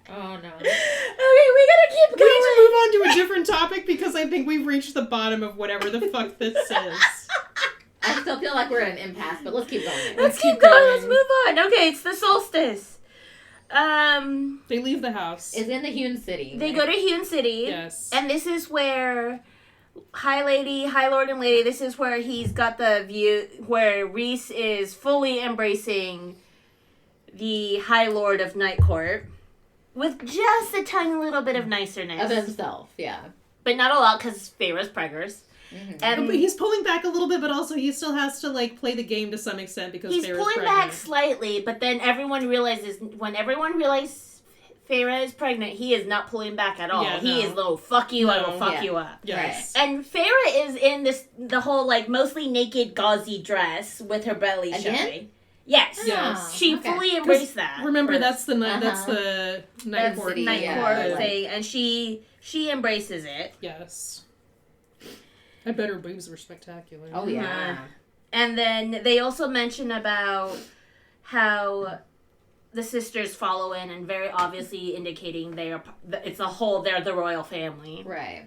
Oh no. Okay, we gotta keep We going. need to move on to a different topic because I think we've reached the bottom of whatever the fuck this is. I still feel like we're at an impasse, but let's keep going. Let's keep going. Let's move on. Okay, it's the solstice. They leave the house. It's in the Hewn City. They go to Hewn City. Yes. And this is where High Lord and Lady, this is where he's got the view where Rhys is fully embracing the High Lord of Night Court with just a tiny little bit of nicerness. Of himself, yeah. But not a lot because Feyre's preggers. Mm-hmm. And but he's pulling back a little bit, but also he still has to play the game to some extent because he's Feyre's pulling pregnant. back slightly, but then when everyone realizes Feyre is pregnant, he is not pulling back at all. Yeah, He is low, fuck you, I will fuck you up. Yes. Right. And Feyre is in the whole mostly naked gauzy dress with her belly showing. Yes. Yes. She fully embraced that. Remember, that's the night court thing, and she embraces it. Yes. I bet her boobs were spectacular. Oh yeah. And then they also mention about how the sisters follow in and very obviously indicating they're the royal family. Right.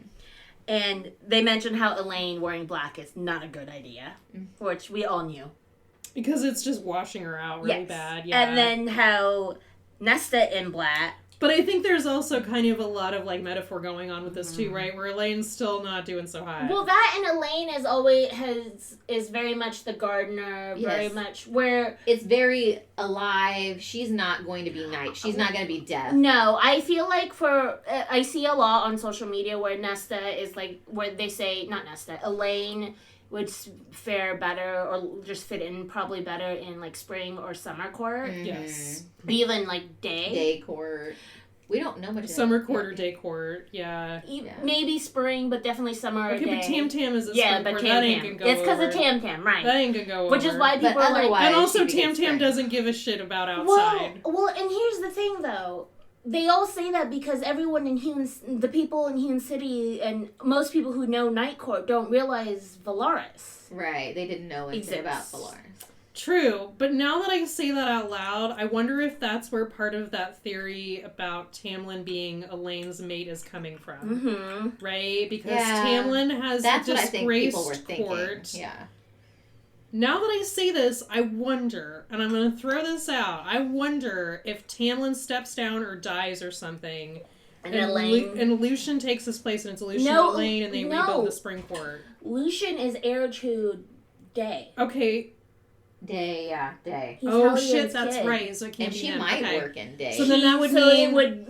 And they mention how Elaine wearing black is not a good idea, which we all knew. Because it's just washing her out really bad. Yeah. And then how Nesta in black. But I think there's also kind of a lot of metaphor going on with this too, right? Where Elaine's still not doing so hot. Well, that and Elaine is very much the gardener, very much where it's very alive. She's not going to be night. She's not going to be death. No, I feel like I see a lot on social media where Nesta is where they say not Nesta, Elaine would fare better or just fit in probably better in spring or summer court. Mm-hmm. Yes. Even day court. We don't know much of summer court or day court, yeah. Maybe spring, but definitely summer or day. Okay, but Tam Tam is a spring court. Tam that ain't gonna go It's because over. of Tam Tam, right. That ain't gonna go over. Which is why people are otherwise, and also Tam Tam doesn't give a shit about outside. Well, and here's the thing though. they all say that because everyone in the people in Hewn City and most people who know Night Court don't realize Valaris. Right, they didn't know anything about Valaris. True, but now that I say that out loud, I wonder if that's where part of that theory about Tamlin being Elaine's mate is coming from. Mm-hmm. Right? Because Tamlin has a disgraced court. Yeah. Now that I say this, I wonder, and I'm going to throw this out, I wonder if Tamlin steps down or dies or something, and Lucian takes his place, and it's Lucian and Elaine, and they rebuild the Spring Court. Lucian is heir to Day. Okay. Day. He's shit, that's right. So it can't and be she him. might work in Day. So then that would mean... it would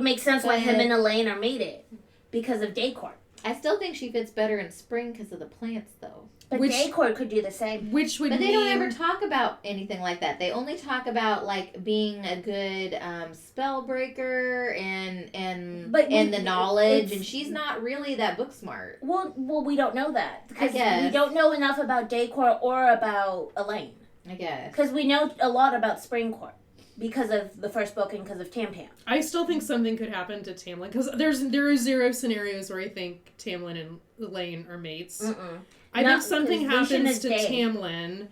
make sense why him and Elaine are mated. Because of Day Court. I still think she fits better in Spring because of the plants, though. But Day Court could do the same. Which would But they don't ever talk about anything like that. They only talk about, like, being a good spell breaker and the knowledge, and she's not really that book smart. Well, we don't know that. Because we don't know enough about Day Court or about Elaine. I guess. Because we know a lot about Spring Court. Because of the first book and because of Tam Tam. I still think something could happen to Tamlin. Because there are zero scenarios where I think Tamlin and Elaine are mates. Mm-mm. I think something happens to Tamlin,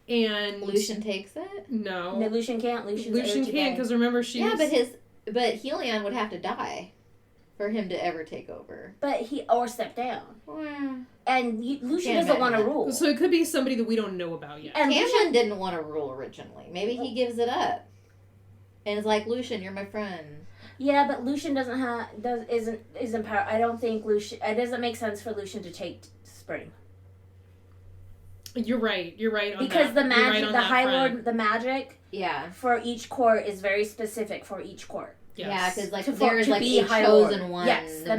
and Lucian takes it. No, Lucian can't. Lucian can't because remember she. Yeah, but Helion would have to die for him to ever take over. But or step down. And Lucian doesn't want to rule. So it could be somebody that we don't know about yet. And Tamlin didn't want to rule originally. Maybe he gives it up, and it's like, Lucian, you're my friend. Yeah, but Lucian isn't power. I don't think Lucian. It doesn't make sense for Lucian to take Spring. You're right on because that. the magic, right the High Lord, the magic, for each court is very specific for each court. Yes. Yeah, because like there's like a chosen one. Yes, the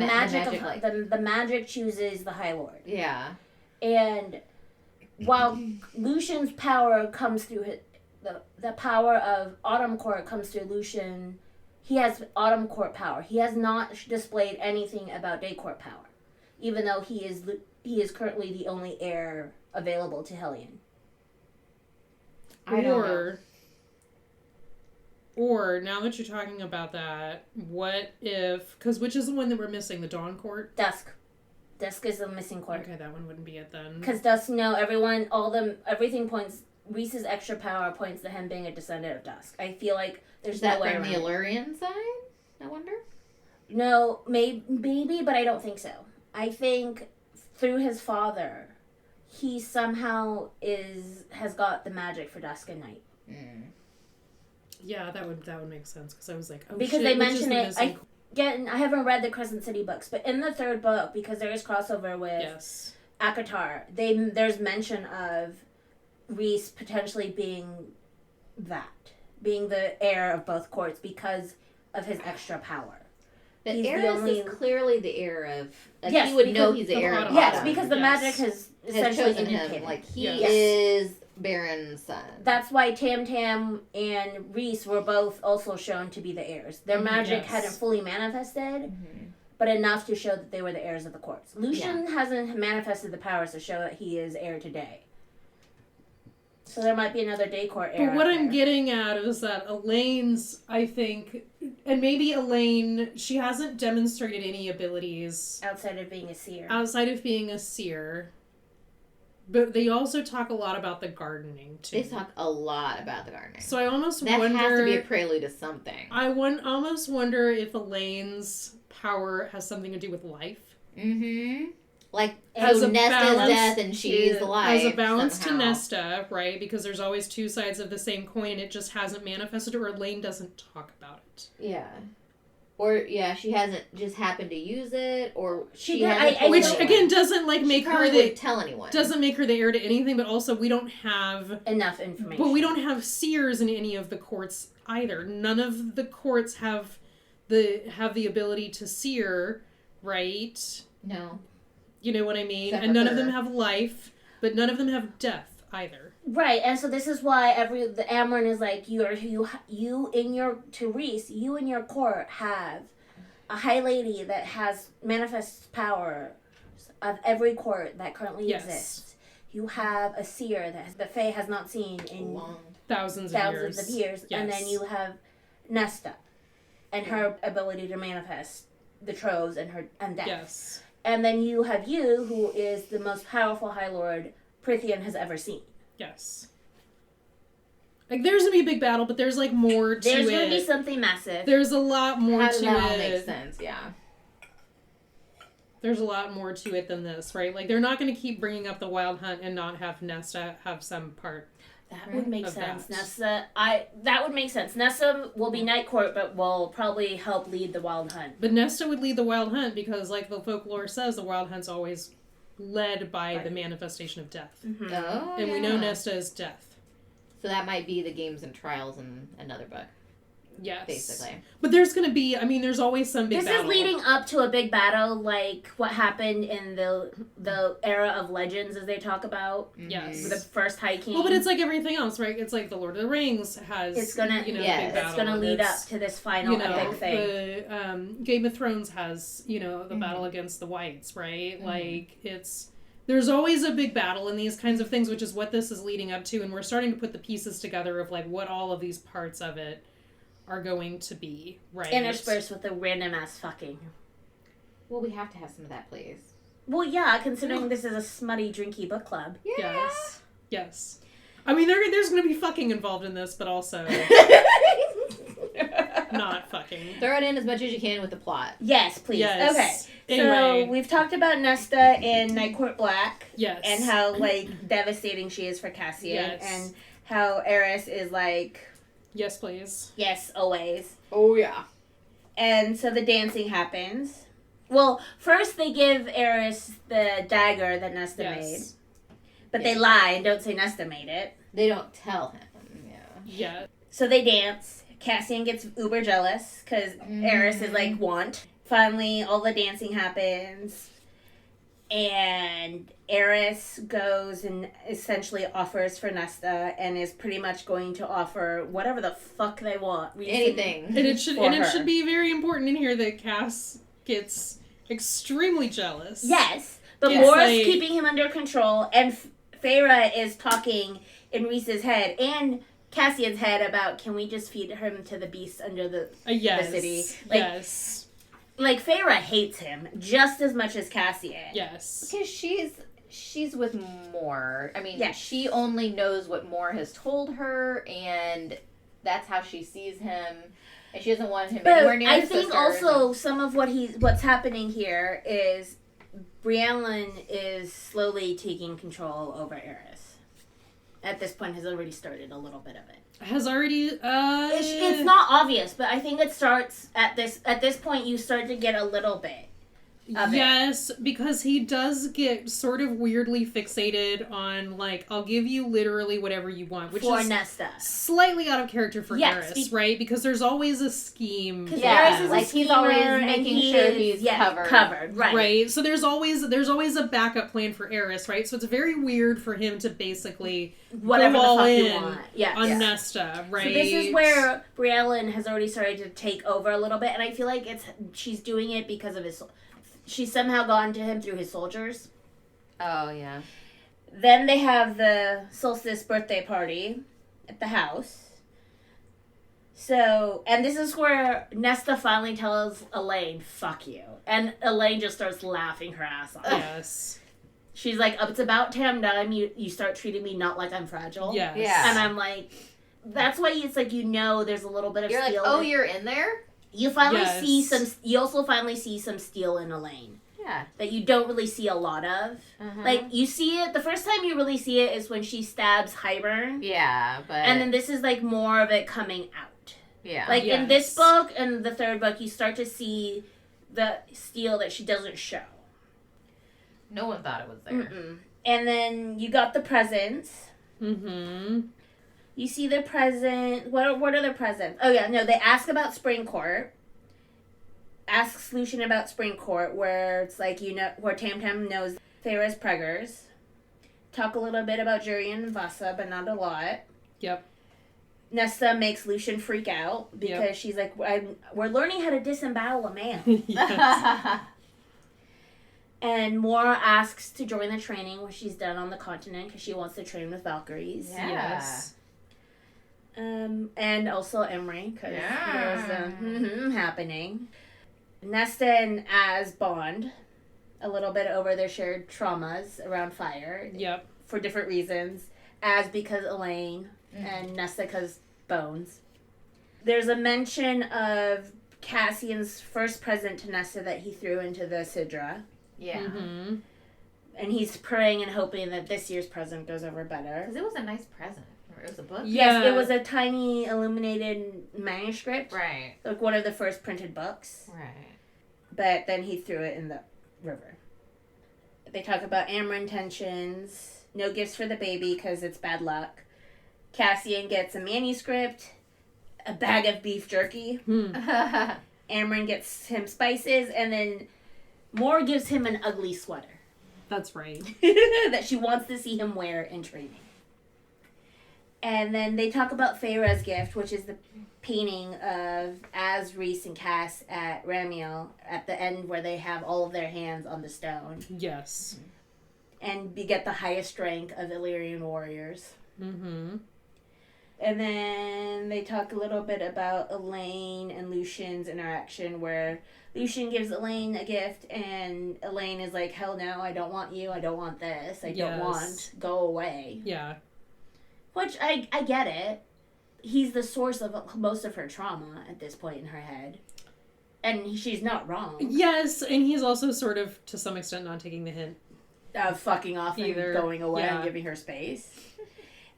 magic chooses the High Lord. Yeah, and while Lucian's power comes through the power of Autumn Court comes through Lucian, he has Autumn Court power. He has not displayed anything about Day Court power, even though he is currently the only heir available to Helion. Or now that you're talking about that, what if? Because which is the one that we're missing? The Dawn Court. Dusk is the missing court. Okay, that one wouldn't be it then. Because Dusk, everything points. Reese's extra power points to him being a descendant of Dusk. I feel like there's no way around. Is that from the Illyrian side? I wonder. No, maybe, but I don't think so. I think through his father, he somehow has got the magic for Dusk and Night. Yeah, that would make sense because I was like, because they mention it. I haven't read the Crescent City books, but in the third book, because there is crossover with Akatar, there's mention of Rhys potentially being the heir of both courts because of his extra power. The heir is clearly the heir of... Like, he would know he's the heir of... Yes, because the magic has essentially chosen him. Like, he is Baron's son. That's why Tam Tam and Rhys were both also shown to be the heirs. Their magic hadn't fully manifested, but enough to show that they were the heirs of the courts. Lucian hasn't manifested the powers to show that he is heir to Day. So there might be another Day Court heir. But what I'm getting at is that Elaine's, I think, and maybe Elaine, she hasn't demonstrated any abilities outside of being a seer. But they also talk a lot about the gardening too. They talk a lot about the gardening. So I almost wonder... That has to be a prelude to something. I almost wonder if Elaine's power has something to do with life. Like, so Nesta's death and she's alive. As a balance somehow. to Nesta, right? Because there's always two sides of the same coin. It just hasn't manifested, or Elaine doesn't talk about it. Yeah. Or, she hasn't just happened to use it, or she hasn't... Which, again, doesn't, make her wouldn't tell anyone. Doesn't make her the heir to anything, but also we don't have... enough information. But we don't have seers in any of the courts either. None of the courts have the ability to seer, right? No. You know what I mean? And none of them have life, but none of them have death either. Right, and so this is why the Amryn is like, you in your court have a High Lady that has manifest power of every court that currently exists. You have a seer that the Fae has not seen in thousands of years. And then you have Nesta. and her ability to manifest the troves and death. Yes. And then you have you, who is the most powerful High Lord Prithian has ever seen. Yes. Like, there's gonna be a big battle, but there's, like, more to it. There's gonna be something massive. There's a lot more to it. That all makes sense, yeah. There's a lot more to it than this, right? Like, they're not gonna keep bringing up the Wild Hunt and not have Nesta have some part. That would make sense. That. Nesta, that would make sense. Nesta will be Night Court, but will probably help lead the Wild Hunt. But Nesta would lead the Wild Hunt because, like the folklore says, the Wild Hunt's always led by the manifestation of death. Mm-hmm. Oh, and we know Nesta is death. So that might be the Games and Trials in another book. Yes. Basically. But there's going to be, I mean, there's always some big battle. This is leading up to a big battle, like what happened in the era of legends, as they talk about. Yes. The first High King. Well, but it's like everything else, right? It's like the Lord of the Rings has, it's gonna, big it's battle. going to lead up to this final epic thing. The Game of Thrones has, the battle against the Whites, right? Mm-hmm. Like, there's always a big battle in these kinds of things, which is what this is leading up to, and we're starting to put the pieces together of, like, what all of these parts of it are going to be, right? Interspersed with the random ass fucking. Well, we have to have some of that, please. Well, yeah, considering this is a smutty, drinky book club. Yeah. Yes. I mean, there's going to be fucking involved in this, but also not fucking. Throw it in as much as you can with the plot. Yes, please. Yes. Okay. Anyway. So, we've talked about Nesta in Night Court Black. Yes. And how, like, devastating she is for Cassian. Yes. And how Eris is, like... Yes, please. Yes, always. Oh, yeah. And so the dancing happens. Well, first they give Eris the dagger that Nesta made. But they lie and don't say Nesta made it. They don't tell him. Yeah. So they dance. Cassian gets uber jealous because Eris is like, want. Finally, all the dancing happens. And Eris goes and essentially offers for Nesta and is pretty much going to offer whatever the fuck they want. Anything. And it should be very important in here that Cass gets extremely jealous. Yes. But Mora's keeping him under control, and Feyre is talking in Rhys's head and Cassian's head about, can we just feed him to the beasts under the city? Like, Feyre hates him just as much as Cassian. Yes. Because she's with Mor. I mean, she only knows what Mor has told her, and that's how she sees him. And she doesn't want him anywhere near his sisters. I think also some of what's happening here is Brienne is slowly taking control over Eris. At this point, has already started a little bit of it. Has already, It's not obvious, but I think it starts at this point. You start to get a little bit of it. Because he does get sort of weirdly fixated on, like, I'll give you literally whatever you want, which is Nesta. Slightly out of character for Eris, right? Because there's always a scheme. Eris is like, he's always making sure he's covered, right? Right. So there's always a backup plan for Eris, right? So it's very weird for him to basically whatever go all the fuck in you want. on Nesta, right? So this is where Brienne has already started to take over a little bit, and I feel like she's doing it because of his. She's somehow gotten to him through his soldiers. Oh, yeah. Then they have the solstice birthday party at the house. So, and this is where Nesta finally tells Elaine, fuck you. And Elaine just starts laughing her ass off. Yes. She's like, it's about damn time you start treating me not like I'm fragile. Yes. Yeah. And I'm like, that's why it's like, there's a little bit of steel. You're like, oh, you're in there? You finally see you also finally see some steel in Elaine. Yeah. That you don't really see a lot of. Uh-huh. Like, you see it, the first time you really see it is when she stabs Hybern. Yeah, but... And then this is, like, more of it coming out. Yeah. Like, in this book and the third book, you start to see the steel that she doesn't show. No one thought it was there. Mm-mm. And then you got the presents. Mm-hmm. You see the present. What are the presents? Oh, yeah, no, they ask about Spring Court. Asks Lucian about Spring Court, where it's like, where Tam Tam knows Feyre's preggers. Talk a little bit about Jurian and Vasa, but not a lot. Yep. Nesta makes Lucian freak out because she's like, we're learning how to disembowel a man. Yes. And Mor asks to join the training, which she's done on the continent, because she wants to train with Valkyries. Yeah. Yes. And also Emery, because there's happening. Nesta and Az bond a little bit over their shared traumas around fire. Yep. For different reasons. Az because Elaine, and Nesta because Bones. There's a mention of Cassian's first present to Nesta that he threw into the Sidra. Yeah. Mm-hmm. And he's praying and hoping that this year's present goes over better. Because it was a nice present. It was a book. Yeah. Yes, it was a tiny illuminated manuscript. Right. Like one of the first printed books. Right. But then he threw it in the river. They talk about Amber intentions. No gifts for the baby because it's bad luck. Cassian gets a manuscript. A bag of beef jerky. Amron gets him spices. And then Moore gives him an ugly sweater. That's right. That she wants to see him wear in training. And then they talk about Feyre's gift, which is the painting of Az, Reese, and Cass at Ramiel at the end where they have all of their hands on the stone. Yes. And you get the highest rank of Illyrian warriors. Mm-hmm. And then they talk a little bit about Elaine and Lucian's interaction where Lucian gives Elaine a gift and Elaine is like, hell no, I don't want you, I don't want this, I don't want, go away. Yeah. Which, I get it. He's the source of most of her trauma at this point in her head. And she's not wrong. Yes, and he's also sort of, to some extent, not taking the hint. Of fucking off and going away and giving her space.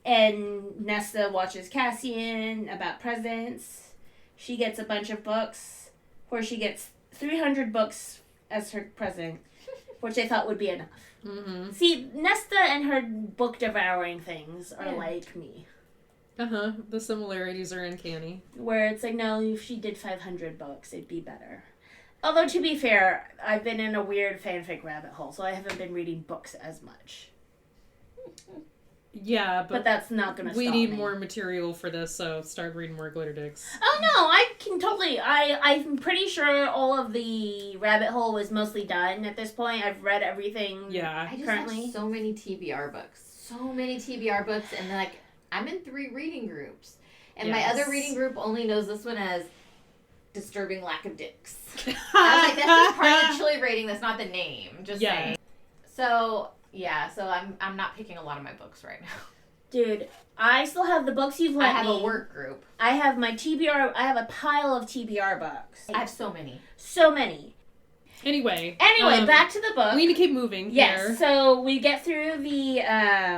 And Nesta watches Cassian about presents. She gets a bunch of books, where she gets 300 books as her present, which I thought would be enough. Mm-hmm. See, Nesta and her book devouring things are like me. Uh-huh. The similarities are uncanny. Where it's like, no, if she did 500 books, it'd be better. Although, to be fair, I've been in a weird fanfic rabbit hole, so I haven't been reading books as much. Yeah, but that's not going to stop we need me. more material for this, so start reading more glitter dicks. Oh, no, I can totally... I'm pretty sure all of the rabbit hole was mostly done at this point. I've read everything Yeah. I just currently. have so many TBR books. So many TBR books, and like, I'm in 3 reading groups. And my other reading group only knows this one as Disturbing Lack of Dicks. I was like, that's just part of the chili rating, that's not the name. Just saying. So... yeah, so I'm not picking a lot of my books right now. Dude, I still have the books you've lent me. I have a work group. I have my TBR... I have a pile of TBR books. I have so many. So many. Anyway, back to the book. We need to keep moving here. So we get through the...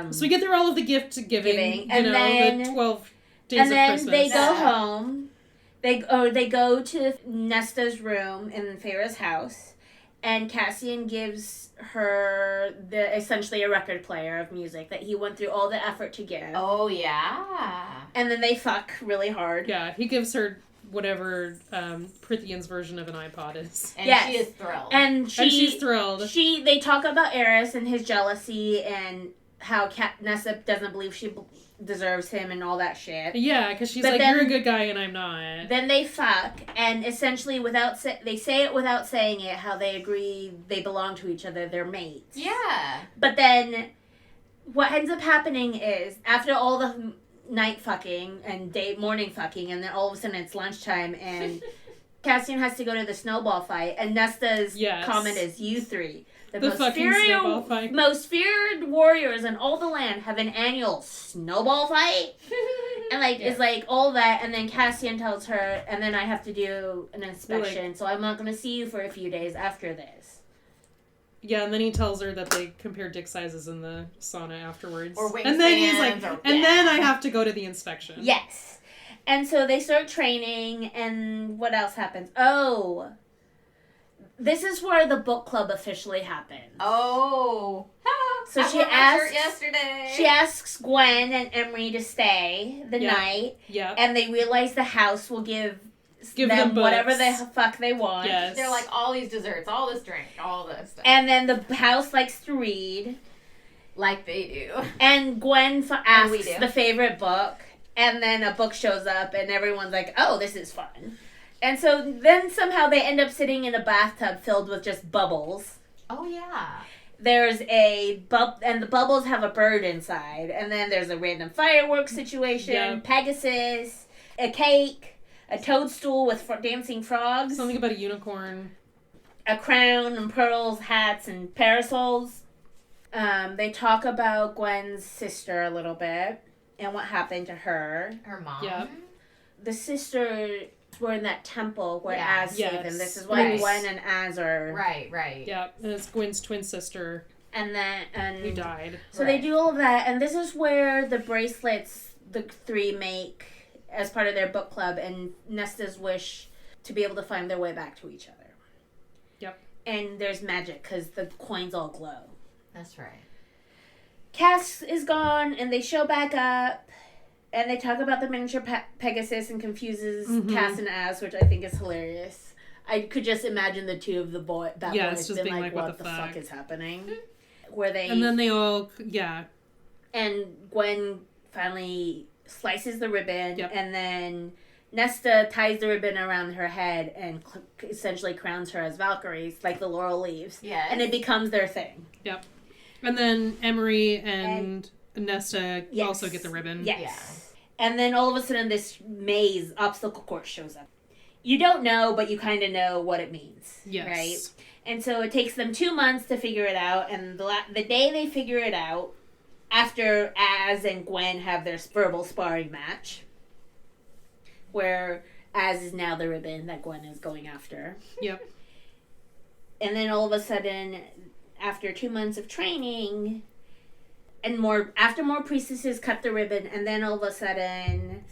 so we get through all of the gift giving and then, the 12 days of Christmas. And then they go home. They go to Nesta's room in Feyre's house. And Cassian gives her essentially a record player of music that he went through all the effort to give. Oh, yeah. And then they fuck really hard. Yeah, he gives her whatever Prithian's version of an iPod is. And she is thrilled. And she's thrilled. They talk about Eris and his jealousy and how Nesta doesn't believe she deserves him and all that shit. Yeah, because she's like, you're a good guy and I'm not. Then they fuck, and essentially they say it without saying it, how they agree they belong to each other, they're mates. Yeah. But then what ends up happening is, after all the night fucking and morning fucking, and then all of a sudden it's lunchtime, and Cassian has to go to the snowball fight, and Nesta's comment is, you three. The most feared warriors in all the land have an annual snowball fight. And it's like all that, and then Cassian tells her, and then I have to do an inspection, so I'm not going to see you for a few days after this. Yeah, and then he tells her that they compare dick sizes in the sauna afterwards. Or wingspans. And then he's like, then I have to go to the inspection. Yes. And so they start training, and what else happens? Oh, this is where the book club officially happens. Oh. So she asks Gwen and Emery to stay the night. Yeah. And they realize the house will give them whatever the fuck they want. Yes. They're like, all these desserts, all this drink, all this stuff. And then the house likes to read. Like they do. And Gwen asks the favorite book. And then a book shows up and everyone's like, oh, this is fun. And so then somehow they end up sitting in a bathtub filled with just bubbles. Oh, yeah. there's and the bubbles have a bird inside, and then there's a random fireworks situation, Pegasus, a cake, a toadstool with dancing frogs, something about a unicorn, a crown and pearls, hats and parasols. They talk about Gwen's sister a little bit and what happened to her. Her mom. Yep. The sisters were in that temple where Az saved them. This is why Right. Gwen and Az are... Right. Yeah, and it's Gwen's twin sister And who died. So they do all of that, and this is where the bracelets the three make as part of their book club, and Nesta's wish to be able to find their way back to each other. Yep. And there's magic, because the coins all glow. That's right. Cass is gone, and they show back up, and they talk about the miniature Pegasus and confuses Cass and Az, which I think is hilarious. I could just imagine the two of the boys just being being like, what the fuck is happening? Where they... And then they all, And Gwen finally slices the ribbon, and then Nesta ties the ribbon around her head and essentially crowns her as Valkyrie, like the laurel leaves. Yeah. And it becomes their thing. Yep. And then Emery and Nesta also get the ribbon. Yes. Yeah. And then all of a sudden this maze obstacle course shows up. You don't know, but you kind of know what it means. Yes. Right? And so it takes them 2 months to figure it out. And the day they figure it out, after Az and Gwen have their verbal sparring match, where Az is now the ribbon that Gwen is going after. Yep. And then all of a sudden, after 2 months of training, and after more priestesses cut the ribbon, and then all of a sudden,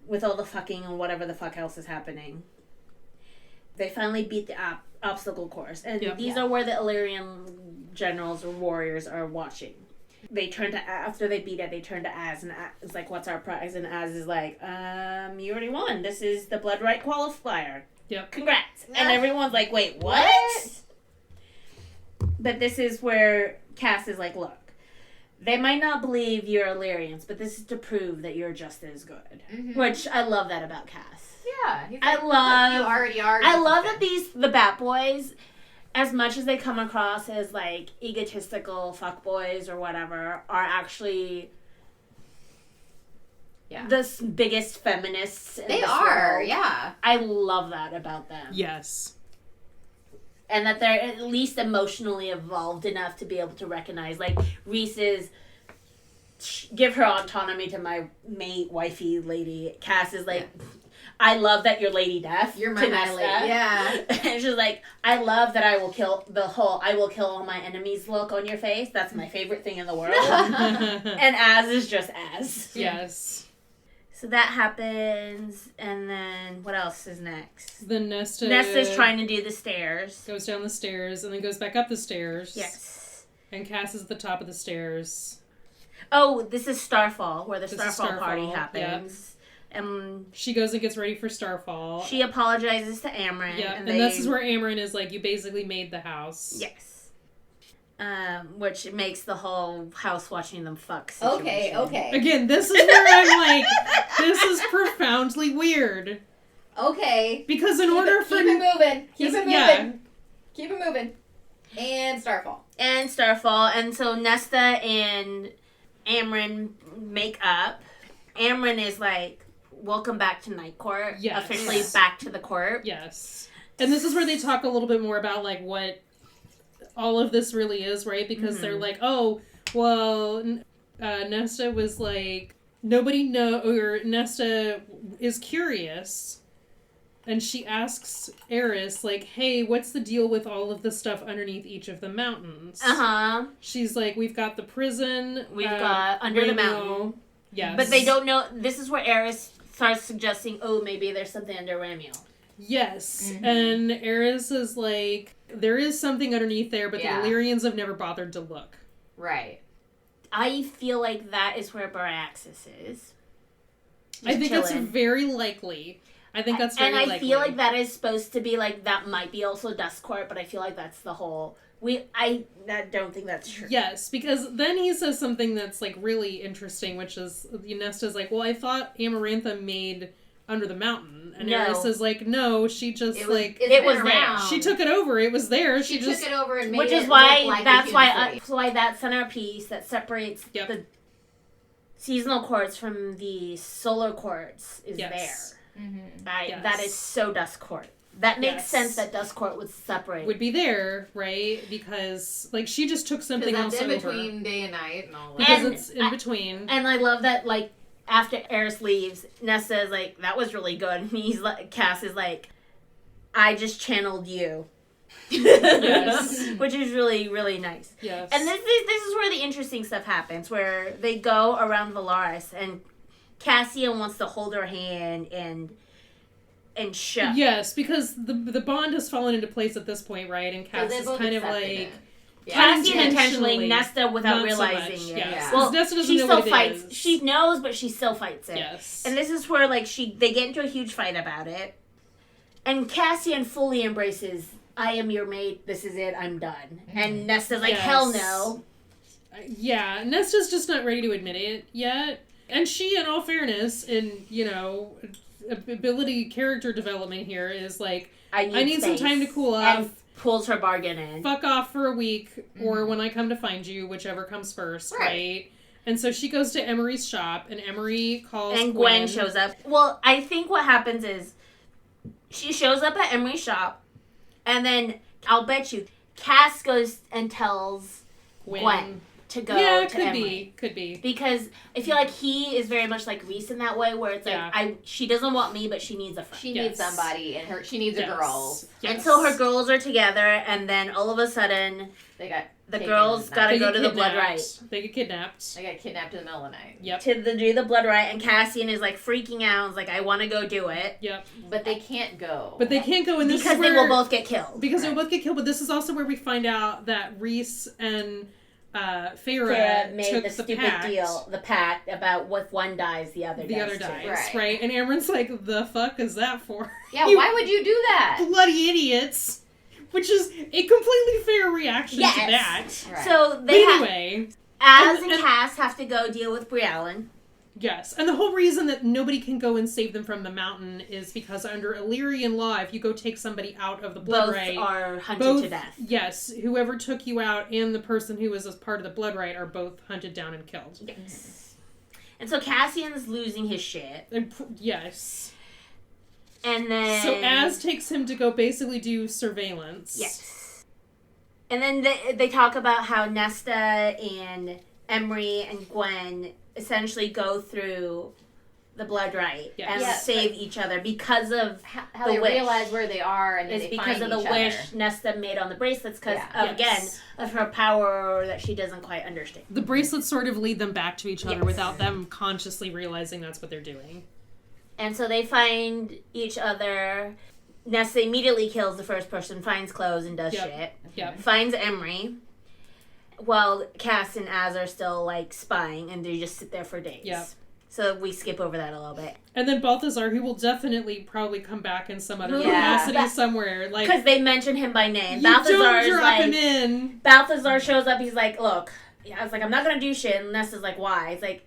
with all the fucking and whatever the fuck else is happening, they finally beat the obstacle course. And these are where the Illyrian generals or warriors are watching. They turn to, after they beat it, they turn to Az, and Az is like, what's our prize? And Az is like, you already won. This is the Blood Rite qualifier. Yep. Congrats. And everyone's like, wait, what? But this is where Cass is like, look, they might not believe you're Illyrians, but this is to prove that you're just as good. Mm-hmm. Which I love that about Cass. Yeah. He's like, you already are. I love that the Bat Boys, as much as they come across as like egotistical fuckboys or whatever, are actually the biggest feminists in They this are, world. yeah. I love that about them. Yes. And that they're at least emotionally evolved enough to be able to recognize, like, Reese's give her autonomy to my mate, wifey lady. Cass is like, I love that you're Lady Death. You're my Nesta. lady. Yeah. And she's like, I love that I will kill all my enemies look on your face. That's my favorite thing in the world. And Az is just Az. Yes. So that happens, and then what else is next? Then Nesta's trying to do the stairs. Goes down the stairs and then goes back up the stairs. Yes. And Cass is at the top of the stairs. Oh, this is Starfall, where the Starfall party happens. Yep. She goes and gets ready for Starfall. She apologizes to Amryn. Yeah, and this is where Amryn is like, you basically made the house. Yes. Which makes the whole house watching them fuck situation. Okay. Again, this is where I'm like, this is profoundly weird. Okay. Because in order for... Keep it moving. Keep it moving. Yeah. Keep it moving. And Starfall. And so Nesta and Amryn make up. Amryn is like, welcome back to Night Court. Yes. Officially back to the court. Yes. And this is where they talk a little bit more about, like, what all of this really is, right? Because they're like, oh, well, Nesta was like, Nesta is curious, and she asks Eris, like, hey, what's the deal with all of the stuff underneath each of the mountains? Uh-huh. She's like, we've got the prison. We've got Under the Mountain. Yes. But they don't know. This is where Eris starts suggesting, oh, maybe there's something under Ramiel. Yes. And Eris is like, there is something underneath there, but the Illyrians have never bothered to look. Right. I feel like that is where Baraxis is. I think that's very likely. I think that's very likely. And I feel like that is supposed to be like, that might be also Duskcourt, but I feel like that's the whole... I don't think that's true. Yes, because then he says something that's like really interesting, which is, Nesta's like, well, I thought Amarantha made under the mountain. And No. Eris is like, no, she just It was around. she took it over. It was there. She just took it over and made which it is why look like that's a why human why that centerpiece that separates Yep. the seasonal quartz from the solar quartz is Yes. there. Mm-hmm. Yes. That is so dust court. That makes Yes. sense that dust court would separate. would be there, right? Because like she just took something Because else that's in over. between day and night and all that. Because And it's in between. And I love that, like, after Eris leaves, Nesta is like, that was really good. And he's like, Cass is like, I just channeled you. Yes. Which is really, really nice. Yes. And this is where the interesting stuff happens, where they go around Valaris and Cassian wants to hold her hand and show. Yes, because the bond has fallen into place at this point, right? And Cass they is both kind of accepted like it. Cassian intentionally, Intentionally, Nesta without not so realizing much, it. yes. Yeah. Well, Nesta doesn't she know still what it fights. is. She knows, but she still fights it. Yes. And this is where like they get into a huge fight about it, and Cassian fully embraces, "I am your mate. This is it. I'm done." And Nesta's like, Yes. "Hell no." Yeah, Nesta's just not ready to admit it yet. And she, in all fairness, in, ability character development here is like, I need some space. time to cool And off. pulls her bargain in. Fuck off for a week, or when I come to find you, whichever comes first, right? And so she goes to Emery's shop, and Emery calls And Gwen shows up. Well, I think what happens is she shows up at Emery's shop, and then I'll bet you Cass goes and tells Gwen to go Yeah, to Emery. could be. Because I feel like he is very much like Reese in that way, where it's like, Yeah. she doesn't want me, but she needs a friend. She Yes. needs somebody, and she needs a girl. Yes. And so her girls are together, and then all of a sudden, They got the taken girls that gotta night. go to the Blood kidnapped. Rite. They get kidnapped. They got kidnapped in the middle of the night. Yep. To do the Blood Rite, and Cassian is like freaking out. Is like, I want to go do it. Yep. But they can't go. But they can't go in this Because is they where, will both get killed. Because they Right. will both get killed. But this is also where we find out that Reese and Farah Farah made took the stupid deal, the pact about if one dies, the other dies. dies, too. right? And Amron's like, the fuck is that for? Yeah, You why would you do that? bloody idiots! Which is a completely fair reaction to that. Right. So But they anyway, Az and- and Cass have to go deal with Briellen. yes. And the whole reason that nobody can go and save them from the mountain is because under Illyrian law, if you go take somebody out of the Blood Both Rite, are hunted to death. yes, whoever took you out and the person who was a part of the Blood Rite are both hunted down and killed. Yes. And so Cassian's losing his shit. And yes. And then... So Az takes him to go basically do surveillance. Yes. And then they talk about how Nesta and Emery and Gwen essentially go through the Blood Rite Yes. and Yes, save each other because of How the they wish. realize where they are and then It's they because find of the each wish other. Nesta made on the bracelets because Yeah. of, Yes. again, of her power that she doesn't quite understand. The bracelets sort of lead them back to each other Yes. without them consciously realizing that's what they're doing. And so they find each other. Nesta immediately kills the first person, finds clothes, and does Yep. shit. Yep. Finds Emery. While Cass and Az are still, like, spying, and they just sit there for days. Yep. So we skip over that a little bit. And then Balthazar, who will definitely probably come back in some other Yeah. capacity somewhere. Like, Because they mention him by name. you Balthazar don't is drop like... him in. Balthazar shows up, he's like, look... I was like, I'm not going to do shit. And Nesta's like, why? It's like...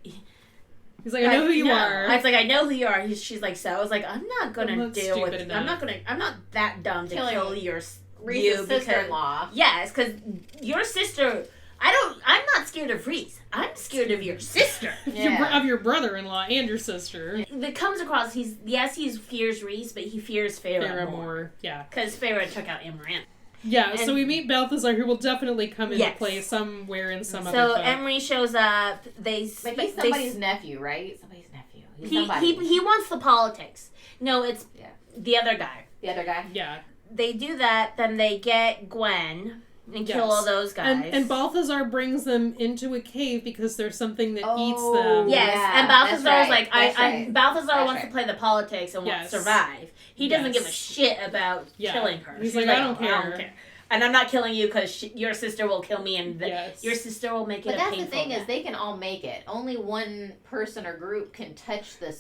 He's like, I know who you no. are. I was like, I know who you are. She's like, so I was like, I'm not gonna I'm not deal with. stupid I'm enough. not that dumb to Killing kill you Reese's because sister-in-law. yes, because your sister. I'm not scared of Reese. I'm scared of your sister. Of your brother-in-law and your sister. It comes across. He fears Reese, but he fears Farah more more. Yeah. because Farah took out Amaranth. Yeah, And- so we meet Balthazar, who will definitely come into Yes. play somewhere in some other So book. Emery shows up. But he's somebody's nephew, right? Somebody's nephew. He's somebody. he wants the politics. No, it's Yeah. the other guy. The other guy? Yeah. They do that, then they get Gwen and kill Yes. all those guys. And Balthazar brings them into a cave because there's something that eats Oh, them. yes, Yeah, and Balthazar's that's like, right, that's right. Balthazar That's wants right. to play the politics and wants to Yes. survive. He doesn't Yes. give a shit about Yeah. killing her. He's She's like, I don't care. And I'm not killing you because your sister will kill me, and Yes. your sister will make it But a that's the painful thing is death. they can all make it. Only one person or group can touch the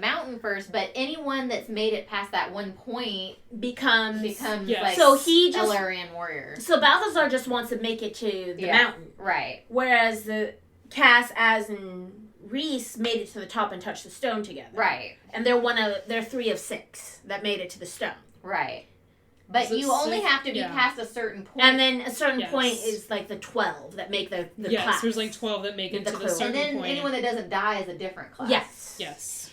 mountain first, but anyone that's made it past that one point becomes Yes. like So he just- Illyrian warriors. So Balthazar just wants to make it to the Yeah. mountain, Right. whereas the Cass, Az, and Reese made it to the top and touched the stone together. Right. And they're 3 of 6 that made it to the stone. Right. But you only have to be past a certain point. And then a certain point is like the 12 that make the class. There's like 12 that make it to the certain point. And then anyone that doesn't die is a different class. Yes.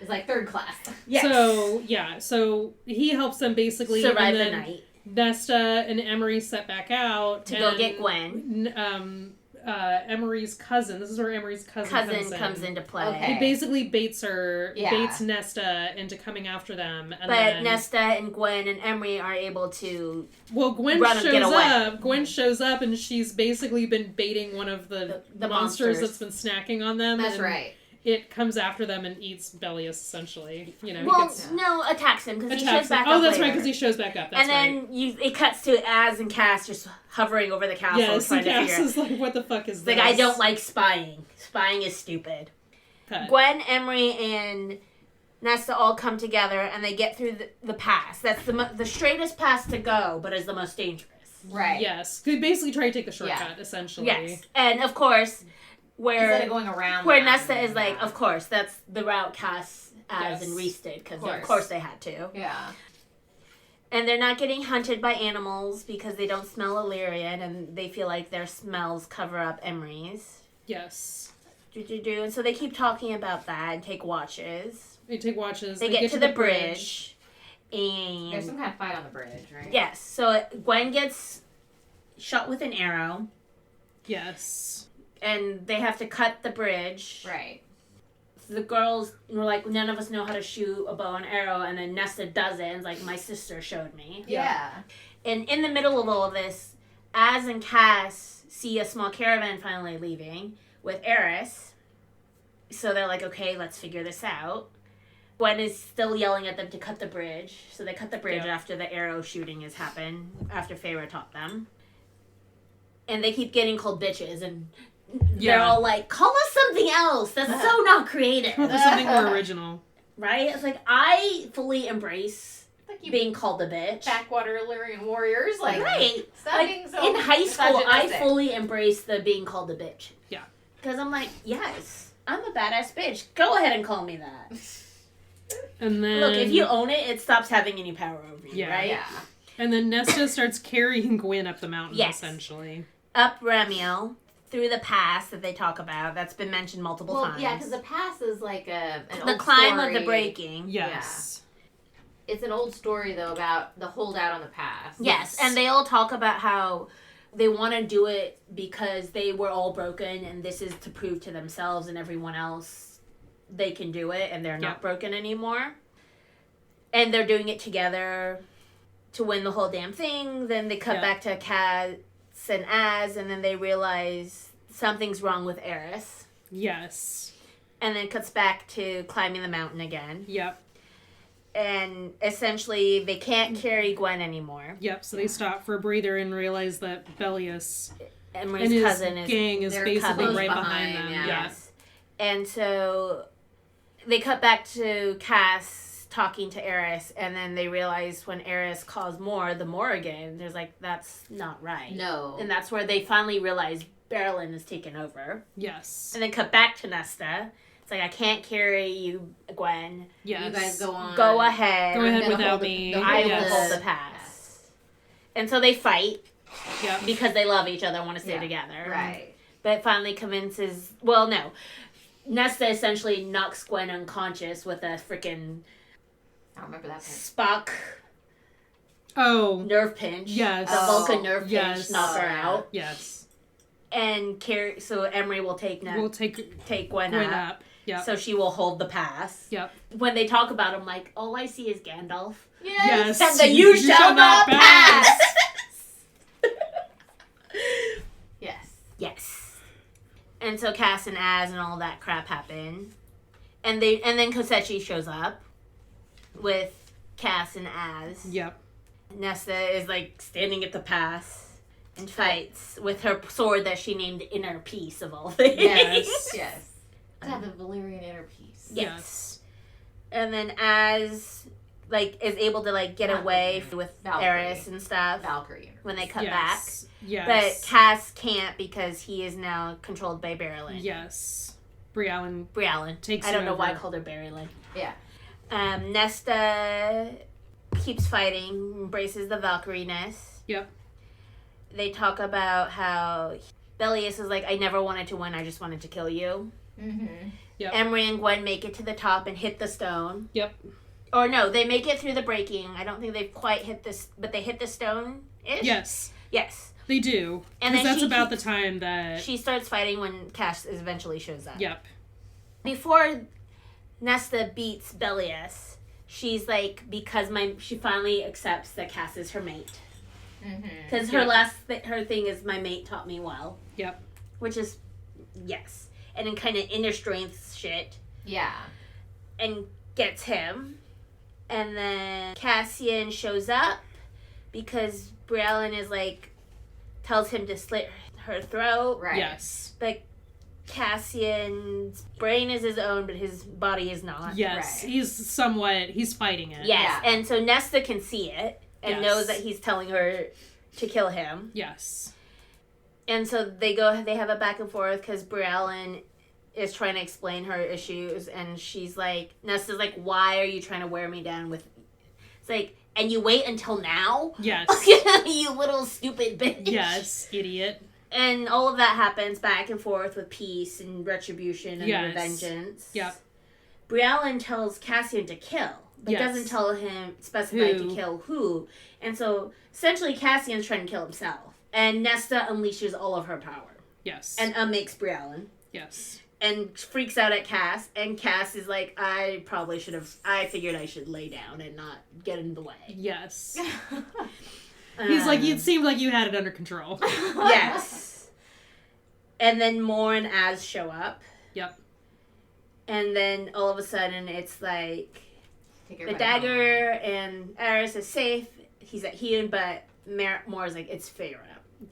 It's like 3rd class. Yes. So he helps them basically survive the night. Nesta and Emery set back out to go get Gwen. Emery's cousin. This is where Emery's cousin comes into play. Okay. He basically baits Nesta into coming after them. And but Nesta and Gwen and Emery are able to Gwen shows up. Gwen shows up and she's basically been baiting one of the monsters that's been snacking on them. That's right. It comes after them and eats Bellius, essentially. Attacks him because he shows back up. Oh, that's right, because he shows back up. That's and then it cuts to Az and Cass just hovering over the castle. Yes, and Cass is like, what the fuck is this? Like, I don't like spying. Spying is stupid. Cut. Gwen, Emery, and Nesta all come together and they get through the pass. That's the straightest pass to go, but is the most dangerous. Right. Yes. They basically try to take the shortcut, essentially. Yes. And, of course... Instead of going around. Where Nesta is like, of course, that's the route Cass, Az, and Reese did, because of course they had to. Yeah. And they're not getting hunted by animals because they don't smell Illyrian, and they feel like their smells cover up Emery's. Yes. And so they keep talking about that and take watches. They take watches. They get to the bridge. And there's some kind of fight on the bridge, right? Yes. So Gwen gets shot with an arrow. Yes. And they have to cut the bridge. Right. So the girls were like, none of us know how to shoot a bow and arrow. And then Nesta does it. And it's like, my sister showed me. Yeah. And in the middle of all of this, Az and Cass see a small caravan finally leaving with Eris. So they're like, okay, let's figure this out. Gwen is still yelling at them to cut the bridge. So they cut the bridge after the arrow shooting has happened. After Feyre taught them. And they keep getting called bitches. And... they're all like, call us something else. That's so not creative. Call us something more original. Right? It's like, I fully embrace being called a bitch. Backwater Illyrian warriors. Like, right. Stop being so in high school, I fully embraced the being called a bitch. Yeah. Because I'm like, yes, I'm a badass bitch. Go ahead and call me that. And then... Look, if you own it, it stops having any power over you, right? Yeah. And then Nesta starts carrying Gwen up the mountain, essentially. Up Ramiel. Through the pass that they talk about. That's been mentioned multiple times. Yeah, because the pass is like an the old climb story. of the breaking. Yes. Yeah. It's an old story, though, about the holdout on the pass. Yes, and they all talk about how they want to do it because they were all broken, and this is to prove to themselves and everyone else they can do it, and they're not broken anymore. And they're doing it together to win the whole damn thing. Then they cut back to Cass and Az, and then they realize something's wrong with Eris. Yes. And then cuts back to climbing the mountain again. Yep. And essentially, they can't carry Gwen anymore. Yep, so they stop for a breather and realize that Bellius Emery's and cousin his gang is basically right behind them. Yes. And so they cut back to Cass talking to Eris, and then they realize when Eris calls the Morrigan, there's like, that's not right. No. And that's where they finally realize Berlin is taken over. Yes. And then cut back to Nesta. It's like, I can't carry you, Gwen. Yes. You guys go on. Go ahead. Go ahead without me. I will hold the pass. Yes. And so they fight. Yep. Because they love each other and want to stay together. Right. But finally convinces... Well, no. Nesta essentially knocks Gwen unconscious with a freaking... I don't remember that Spock. Oh. Nerve pinch. Yes. The Vulcan nerve pinch knock her out. Yes. And so Emery will take Gwen up. Yep. So she will hold the pass. Yep. When they talk about him, like, all I see is Gandalf. Yes. And the you shall not pass. Yes. Yes. And so Cass and Az and all that crap happen. And then Kosechi shows up with Cass and Az. Yep. Nesta is like standing at the pass and fights with her sword that she named Inner Peace of all things. Yes. Yes. To have the Valyrian Inner Peace. Yes. And then Az is able to get away with Valkyrie. Eris and stuff. Valkyrie. When they cut back. Yes. But Cass can't because he is now controlled by Berlin. Yes. Brialyn takes I don't know over. why I called her Barrylyn. Yeah. Nesta keeps fighting, embraces the Valkyrie nest. Yep. They talk about how Bellius is like, I never wanted to win, I just wanted to kill you. Mm-hmm. Yep. Emery and Gwen make it to the top and hit the stone. Yep. Or no, they make it through the breaking. I don't think they've quite hit this, but they hit the stone-ish? Yes. Yes. They do. And Because then that's about the time that... She starts fighting when Cass eventually shows up. Yep. Before Nesta beats Bellius, she's like, she finally accepts that Cass is her mate. Because her thing is, my mate taught me well. Yep. Which is, yes. And then kind of inner strength shit. Yeah. And gets him. And then Cassian shows up because Brialyn is like, tells him to slit her throat. Right. Yes. But Cassian's brain is his own, but his body is not. Yes. Right. He's fighting it. Yes. Yeah. And so Nesta can see it and knows that he's telling her to kill him. Yes. And so they have a back and forth because Brialyn is trying to explain her issues, and she's like, Nesta's like, why are you trying to wear me down with... It's like, and you wait until now? Yes. You little stupid bitch. Yes, idiot. And all of that happens back and forth with peace and retribution and vengeance. Yep. Brialyn tells Cassian to kill, but doesn't tell him specify to kill who. And so essentially Cassian's trying to kill himself. And Nesta unleashes all of her power. Yes. And makes Brialyn. Yes. And freaks out at Cass. And Cass is like, I figured I should lay down and not get in the way. Yes. He's like, it seemed like you had it under control. Yes. And then Mor and Az show up. Yep. And then all of a sudden it's like, the dagger and Aris is safe. He's at Hewn, but Mor's like, it's Feyre.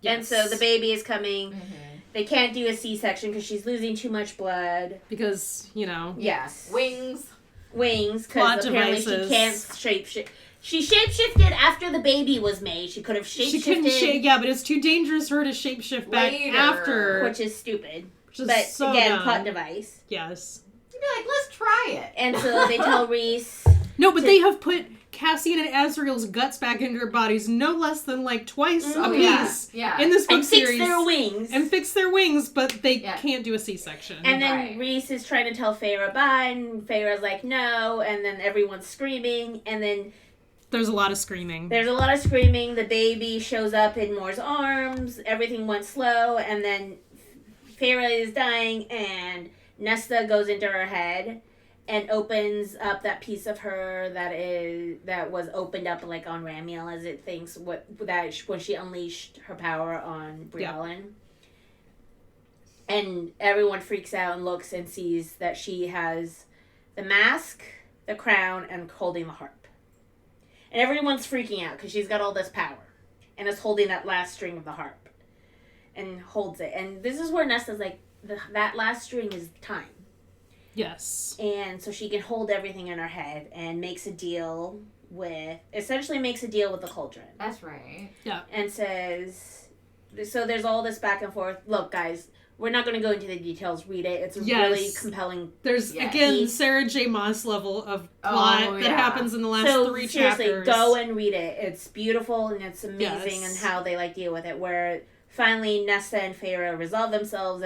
Yes. And so the baby is coming. Mm-hmm. They can't do a C-section because she's losing too much blood. Because, Yes. Wings, because apparently devices. She can't shapeshift. She shapeshifted after the baby was made. She could have shapeshifted. She couldn't yeah, but it's too dangerous for her to shapeshift back after. Which is stupid. Which but is so again, dumb. plot device. Yes. You'd be like, let's try it. And so they tell Rhys. No, but they have put Cassian and Azriel's guts back into their bodies no less than twice a piece in this book series. And fix their wings, but they can't do a C-section. And then Rhys is trying to tell Feyre bye, and Feyre's like, no, and then everyone's screaming, and then... There's a lot of screaming. The baby shows up in Mor's arms, everything went slow, and then Feyre is dying, and Nesta goes into her head and opens up that piece of her that was opened up like on Ramiel, as it thinks when she unleashed her power on Brialyn. Yep. And everyone freaks out and looks and sees that she has the mask, the crown, and holding the harp. And everyone's freaking out because she's got all this power and is holding that last string of the harp and holds it. And this is where Nesta's like, that last string is time. Yes. And so she can hold everything in her head and makes a deal with the cauldron. That's right. Yeah. And says, so there's all this back and forth. Look, guys, we're not going to go into the details. Read it. It's a really compelling. There's, again, Sarah J. Maas level of plot that happens in the last 3 chapters. Seriously, go and read it. It's beautiful and it's amazing and how they deal with it. Where finally Nesta and Feyre resolve themselves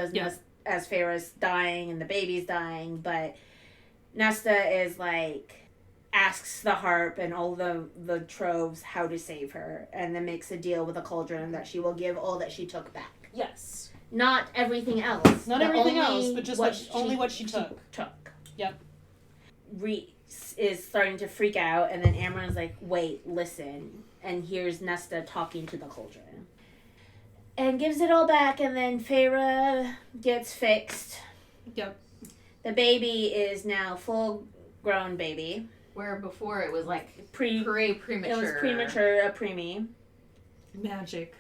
as Feyre's dying and the baby's dying, but Nesta is asks the harp and all the troves how to save her, and then makes a deal with the cauldron that she will give all that she took back. Yes. Not everything else. Not everything else, but just only what she took. Yep. Rhys is starting to freak out, and then Amren's like, wait, listen, and here's Nesta talking to the cauldron. And gives it all back, and then Feyre gets fixed. Yep. The baby is now full-grown baby. Where before it was premature. It was premature, a preemie. Magic.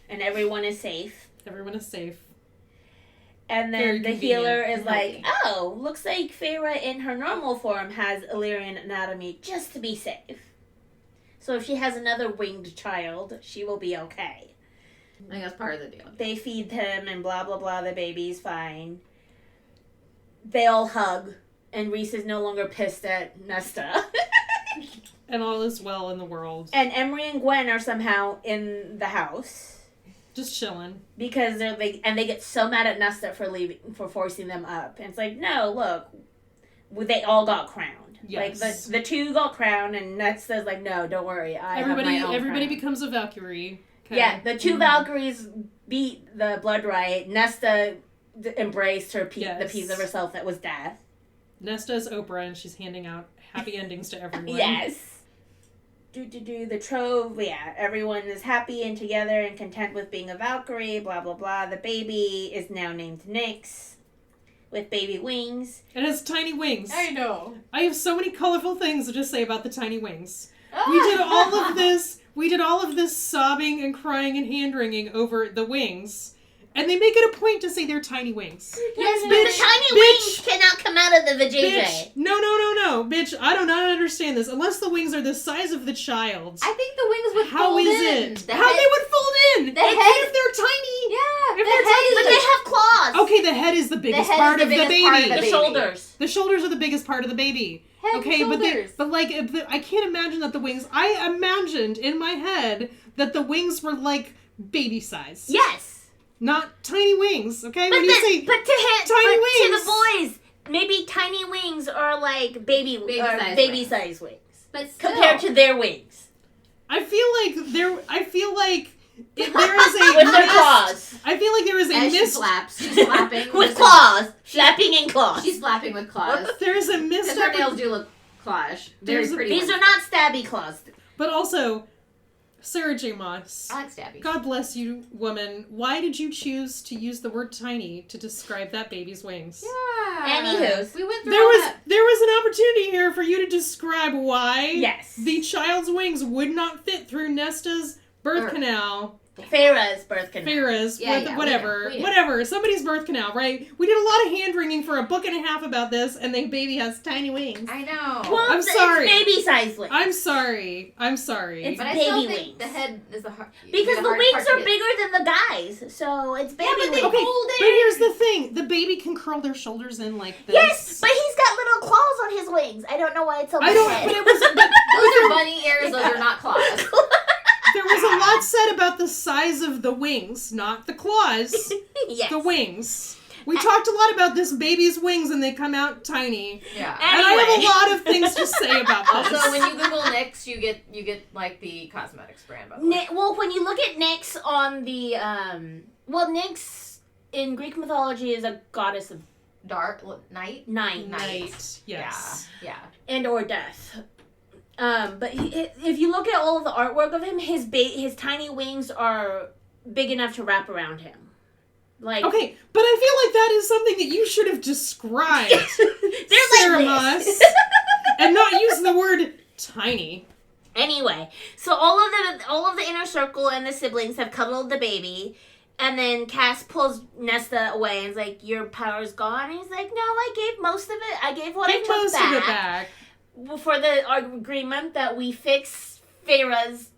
And everyone is safe. And then the healer is like, oh, looks like Feyre in her normal form has Illyrian anatomy just to be safe. So if she has another winged child, she will be okay. I think that's part of the deal. They feed him and blah, blah, blah. The baby's fine. they all hug, and Reese is no longer pissed at Nesta. And all is well in the world. And Emery and Gwen are somehow in the house. Just chilling. Because they get so mad at Nesta for forcing them up. And it's like, no, look, they all got crowned. Yes. Like, the two got crowned, and Nesta's like, no, don't worry, Everybody becomes a Valkyrie. Okay. Yeah, the two Valkyries beat the Blood Rite. Nesta embraced the piece of herself that was death. Nesta's Oprah, and she's handing out happy endings to everyone. Yes. The trove, everyone is happy and together and content with being a Valkyrie, blah, blah, blah. The baby is now named Nyx, with baby wings. It has tiny wings. I know. I have so many colorful things to say about the tiny wings. We did all of this sobbing and crying and hand-wringing over the wings. And they make it a point to say they're tiny wings. Yes, but the tiny wings cannot come out of the vajayjay. Bitch, no. Bitch, I do not understand this. Unless the wings are the size of the child. I think the wings would How fold in. is it? How they would fold in? The head, if they're tiny. Yeah. If they're tiny. But they have claws. Okay, the head is the biggest part of the baby. The shoulders. The shoulders are the biggest part of the baby. Head okay, and shoulders. but I can't imagine that the wings. I imagined in my head that the wings were like baby size. Yes. Not tiny wings, okay? But when you say tiny wings. wings. To the boys, maybe tiny wings are like baby size wings. But still. Compared to their wings. I feel like there is a with their claws. I feel like there is a As missed. she flaps. She's flapping. with claws. Flapping and claws. She's flapping with claws. There is a missed. Because her nails do look clawish. Very pretty. These are not stabby claws. But also, Sarah J. Maas. I like stabby. God bless you, woman. Why did you choose to use the word tiny to describe that baby's wings? Yeah. Anywho. We went through There all was that. there was an opportunity here for you to describe why the child's wings would not fit through Nesta's birth canal. Farah's birth canal. Farah's, whatever. We know. Whatever. Somebody's birth canal, right? We did a lot of hand-wringing for a book and a half about this, and the baby has tiny wings. I know. Well, I'm sorry. It's baby size wings. I'm sorry. It's but I baby still wings. think the head is the hard. Because the wings are bigger than the guys, so it's baby wings. Okay, but here's the thing. The baby can curl their shoulders in like this. Yes, but he's got little claws on his wings. I don't know why it's so big. But it was... Those are bunny ears, those are not claws. There was a lot said about the size of the wings, not the claws. Yes. The wings. We talked a lot about this baby's wings and they come out tiny. Yeah. And I have a lot of things to say about this. Also, when you Google Nyx, you get like the cosmetics brand. By the way. Well, when you look at Nyx on the Nyx in Greek mythology is a goddess of night. Night. Yes. Yeah. And or death. But if you look at all of the artwork of him, his tiny wings are big enough to wrap around him. Like okay, but I feel like that is something that you should have described, they're Sarah like this. Moss, and not use the word tiny. Anyway, so all of the inner circle and the siblings have cuddled the baby, and then Cass pulls Nesta away and is like, "Your power's gone." And he's like, "No, I gave most of it. I gave what I took most back." of it back. For the agreement that we fix Farah's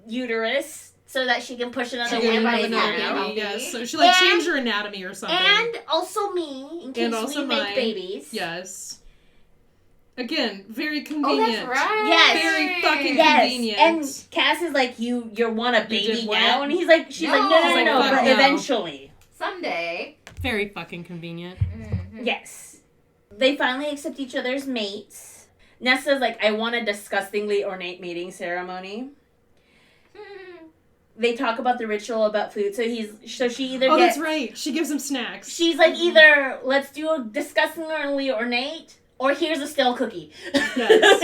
uterus so that she can push another can one have baby another out. baby. Yes, so she changed her anatomy or something. And also me, in case we make babies. Yes. Again, very convenient. Oh, that's right. Yes. Very fucking Yes. convenient. And Cass is like, you want a baby now? And she's No. like, no, Fuck but no. eventually. Someday. Very fucking convenient. Mm-hmm. Yes. They finally accept each other's mates. Nesta's like, I want a disgustingly ornate mating ceremony. They talk about the ritual about food. So she either Oh, gets... that's right. She gives him snacks. She's like, either let's do a disgustingly ornate, or here's a stale cookie. Yes.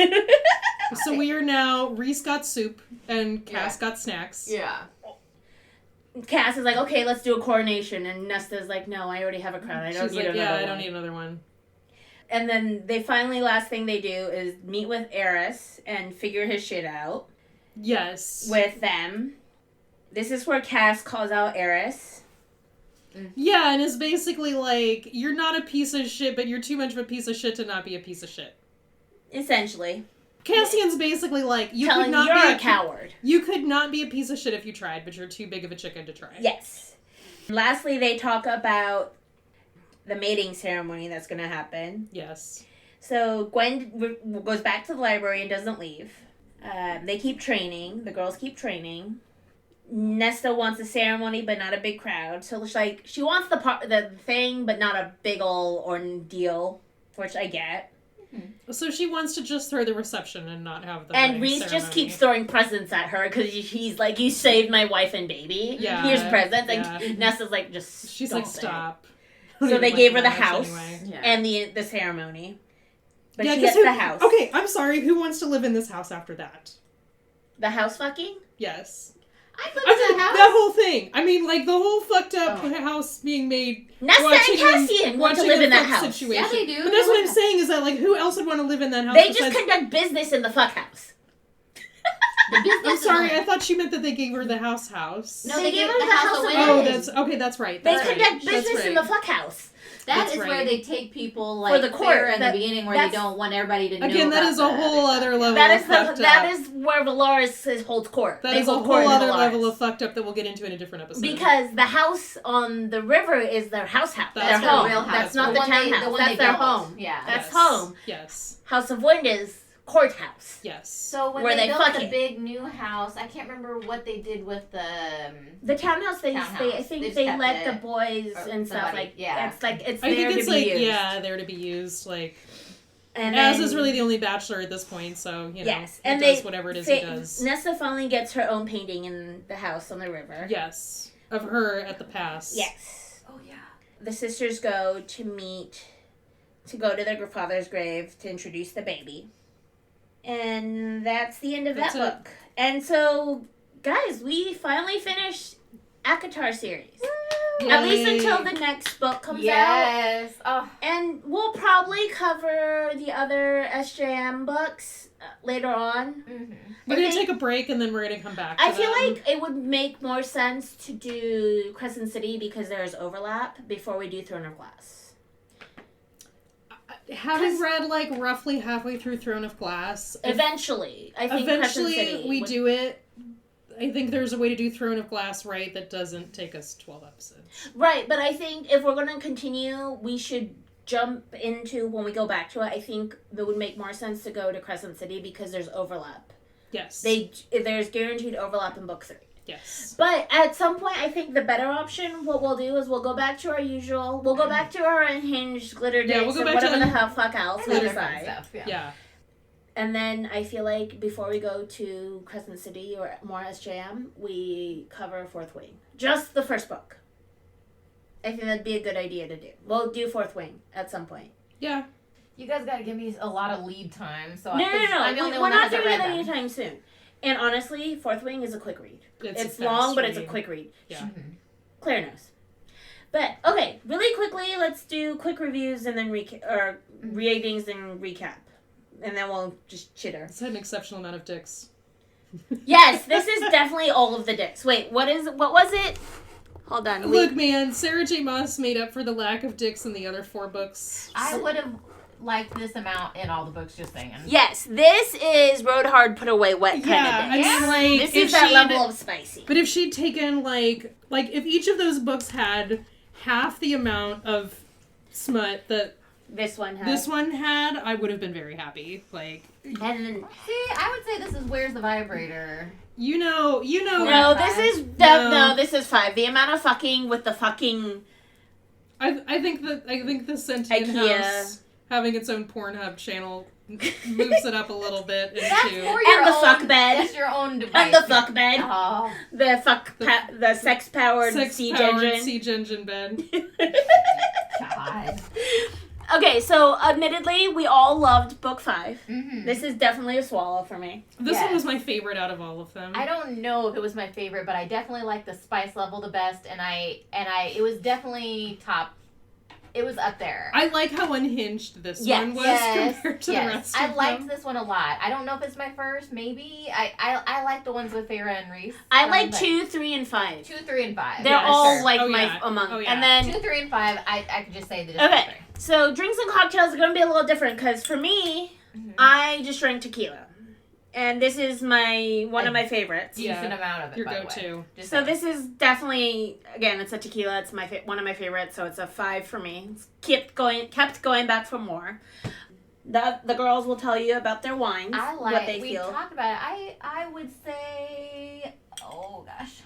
So we are now, Reese got soup, and Cass got snacks. Yeah. Cass is like, okay, let's do a coronation. And Nesta's like, no, I already have a crown. I don't need another one. I don't need another one. And then last thing they do is meet with Eris and figure his shit out. Yes. With them. This is where Cass calls out Eris. Yeah, and it's basically like, you're not a piece of shit, but you're too much of a piece of shit to not be a piece of shit. Essentially. Cassian's basically like, you're a coward. You could not be a piece of shit if you tried, but you're too big of a chicken to try. Yes. Lastly, they talk about the mating ceremony that's going to happen. Yes. So Gwen goes back to the library and doesn't leave. They keep training. The girls keep training. Nesta wants a ceremony, but not a big crowd. So she wants the thing, but not a big ol' ordeal, which I get. So she wants to just throw the reception and not have the And Reese ceremony. just keeps throwing presents at her because he's like, "You saved my wife and baby. Yeah. Here's presents." Yeah. And Nesta's like, "Just She's don't like, say it." stop. So they gave her the house Yeah. and the ceremony. But Yeah, she gets the house. Okay, I'm sorry. Who wants to live in this house after that? The house fucking? Yes. I I lived think in that house. that whole thing. I mean, like, the whole fucked up house being made. Nesta and Cassian want to live in that house. Situation. Yeah, they do. But that's what I'm saying is that, like, who else would want to live in that house? They just conduct business in the fuck house. The business I'm is sorry, on. I thought she meant that they gave her the house. No, they gave her the house of Oh, women. that's okay. That's right. They That's right. conduct That's business right. in the fuck house. That That's is right. where they take people For like the court. fair in the beginning where they That's- don't want everybody to know. Again, that about is the a whole other stuff. level. That is where Valaris holds court. That They is a hold court whole in other Valaris. level of fucked up that we'll get into in a different episode. Because the house on the river is their house. That's their their home. real house. That's not the one they- townhouse. the one That's they their built. home. Yeah. That's Yes. home. Yes. House of Wind is courthouse. Yes. So when Where they they built the fucking- big new house, I can't remember what they did with the. The townhouse, I Townhouse. think They they just let kept the it. boys Or and stuff somebody, like. yeah. It's like it's I there think it's to be like used. there to be used. Like, And Az then- is really the only bachelor at this point, so you know, Yes, he and does they whatever it is say- he does. Nesta finally gets her own painting in the house on the river. Yes, of her at the pass. Yes. Oh yeah. The sisters go to go to their father's grave to introduce the baby. And that's the end of That's that it. book. And so, guys, we finally finished ACOTAR series. At least Yay. until the next book comes out. Yes. Oh. And we'll probably cover the other SJM books later on. Mm-hmm. We're I gonna think- take a break and then we're gonna come back. I to feel them. like it would make more sense to do Crescent City because there's overlap before we do Throne of Glass. having 'cause- read like roughly halfway through Throne of Glass, Eventually, I think Crescent eventually City we would- do it. I think there's a way to do Throne of Glass right that doesn't take us 12 episodes. Right, but I think if we're going to continue, we should jump into, when we go back to it, I think it would make more sense to go to Crescent City because there's overlap. Yes. There's guaranteed overlap in book 3. Yes. But at some point, I think the better option, what we'll do is we'll go back to our usual, we'll go back to our unhinged glitter Yeah, dates we'll go or back whatever to the hell fuck else we Other fun decide. stuff. Yeah. Yeah. And then I feel like before we go to Crescent City or more SJM, we cover Fourth Wing. Just the first book. I think that'd be a good idea to do. We'll do Fourth Wing at some point. Yeah. You guys got to give me a lot of lead time. So No. I'm the only We're one not that doing it hasn't read them. anytime soon. And honestly, Fourth Wing is a quick read. It's It's a long, fast but it's a read. quick read. Yeah. Mm-hmm. Claire knows. But, okay, really quickly, let's do quick reviews and then ratings and recap. And then we'll just chitter. It's had an exceptional amount of dicks. Yes, this is definitely all of the dicks. Wait, what was it? Hold on. Look, man, Sarah J. Maas made up for the lack of dicks in the other 4 books. I would have liked this amount in all the books, just saying. Yes, this is rode hard, put away wet kind Yeah, of I dick. mean, like, This if is that she'd- level of spicy. But if she'd taken, like if each of those books had half the amount of smut that This one has. this one had, I would have been very happy. Like, And then, See, I would say this is Where's the Vibrator? you know. no, five. this is No. this is 5. The amount of fucking with the fucking I think the Sentient IKEA. House having its own Pornhub channel moves it up a little bit That's for into. your the own, fuck bed. That's your own device. and the fuck bed, Oh. the sex powered siege engine. siege engine bed. God. Okay, so admittedly, we all loved book 5. Mm-hmm. This is definitely a swallow for me. This Yes. one was my favorite out of all of them. I don't know if it was my favorite, but I definitely liked the spice level the best, and it was definitely top. It was up there. I like how unhinged this Yes. one was compared to the rest I of liked them. this one a lot. I don't know if it's my first. Maybe I like the ones with Farrah and Reese. I like but 2, 3, and 5. 2, 3, and 5. They're Yes. all Sure. like Oh, my yeah. among, Oh, yeah. and then 2, 3, and 5. I could just say the okay. difference. So drinks and cocktails are gonna be a little different because for me, Mhm. I just drank tequila, and this is one of my favorites. Decent amount of it, Your by go-to. the way. So this is definitely, again, it's a tequila. It's one of my favorites, so it's a 5 for me. It's kept going back for more. The girls will tell you about their wines, what they we feel. talked about it. I would say, oh gosh,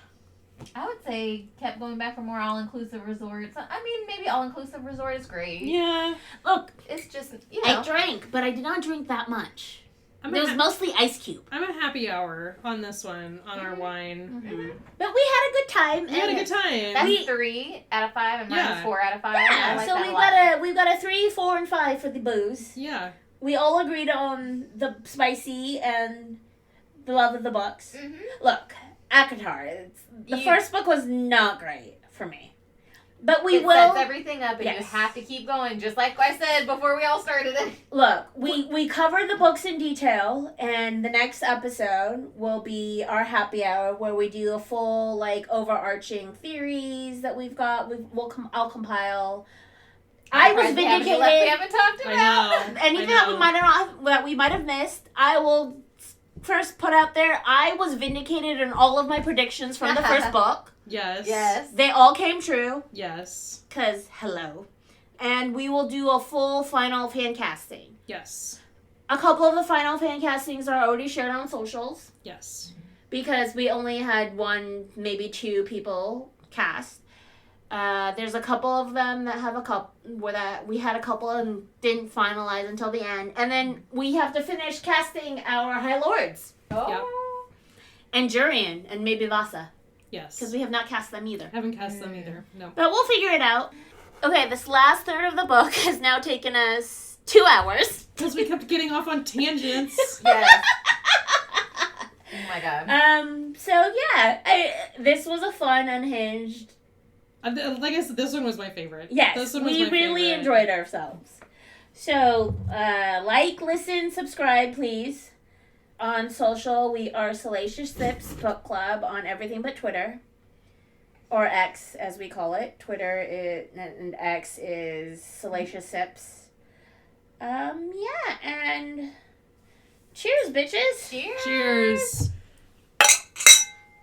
I would say kept going back for more all-inclusive resorts. I mean, maybe all-inclusive resort is great. Yeah. Look, It's just, you know. I drank, but I did not drink that much. I'm It was mostly Ice Cube. I'm a happy hour on this one, on our wine. Mm-hmm. But we had a good time. We had a good time. That's 3 out of 5, and mine's 4 out of 5. Yeah, I like so that we've got a 3, 4, and 5 for the booze. Yeah. We all agreed on the spicy and the love of the books. Mm-hmm. Look, ACOTAR. The first book was not great for me. But it sets everything up, and you have to keep going, just like I said before we all started it. Look, we covered the books in detail, and the next episode will be our happy hour, where we do a full, like, overarching theories that we've got. I'll compile. I was vindicated. We haven't talked about Anything that we might have missed. I will first put out there. I was vindicated in all of my predictions from the first book. Yes. Yes. They all came true. Yes. 'Cause hello, and we will do a full final fan casting. Yes. A couple of the final fan castings are already shared on socials Yes. because we only had 1, maybe 2 people cast. There's a couple of them that have we had a couple and didn't finalize until the end, and then we have to finish casting our High Lords Oh. and Jurian and maybe Vasa Yes. because we have not cast them either. Haven't cast them either. No. But we'll figure it out. Okay, this last third of the book has now taken us 2 hours. Because we kept getting off on tangents. Yes. Oh my god. So yeah, this was a fun, unhinged. Like I said, this one was my favorite. Yes, This one was we my really favorite. enjoyed ourselves. So, like, listen, subscribe, please. On social, we are Salacious Sips Book Club on everything but Twitter. Or X, as we call it. And X is Salacious Sips. Yeah, and cheers, bitches. Cheers. Cheers.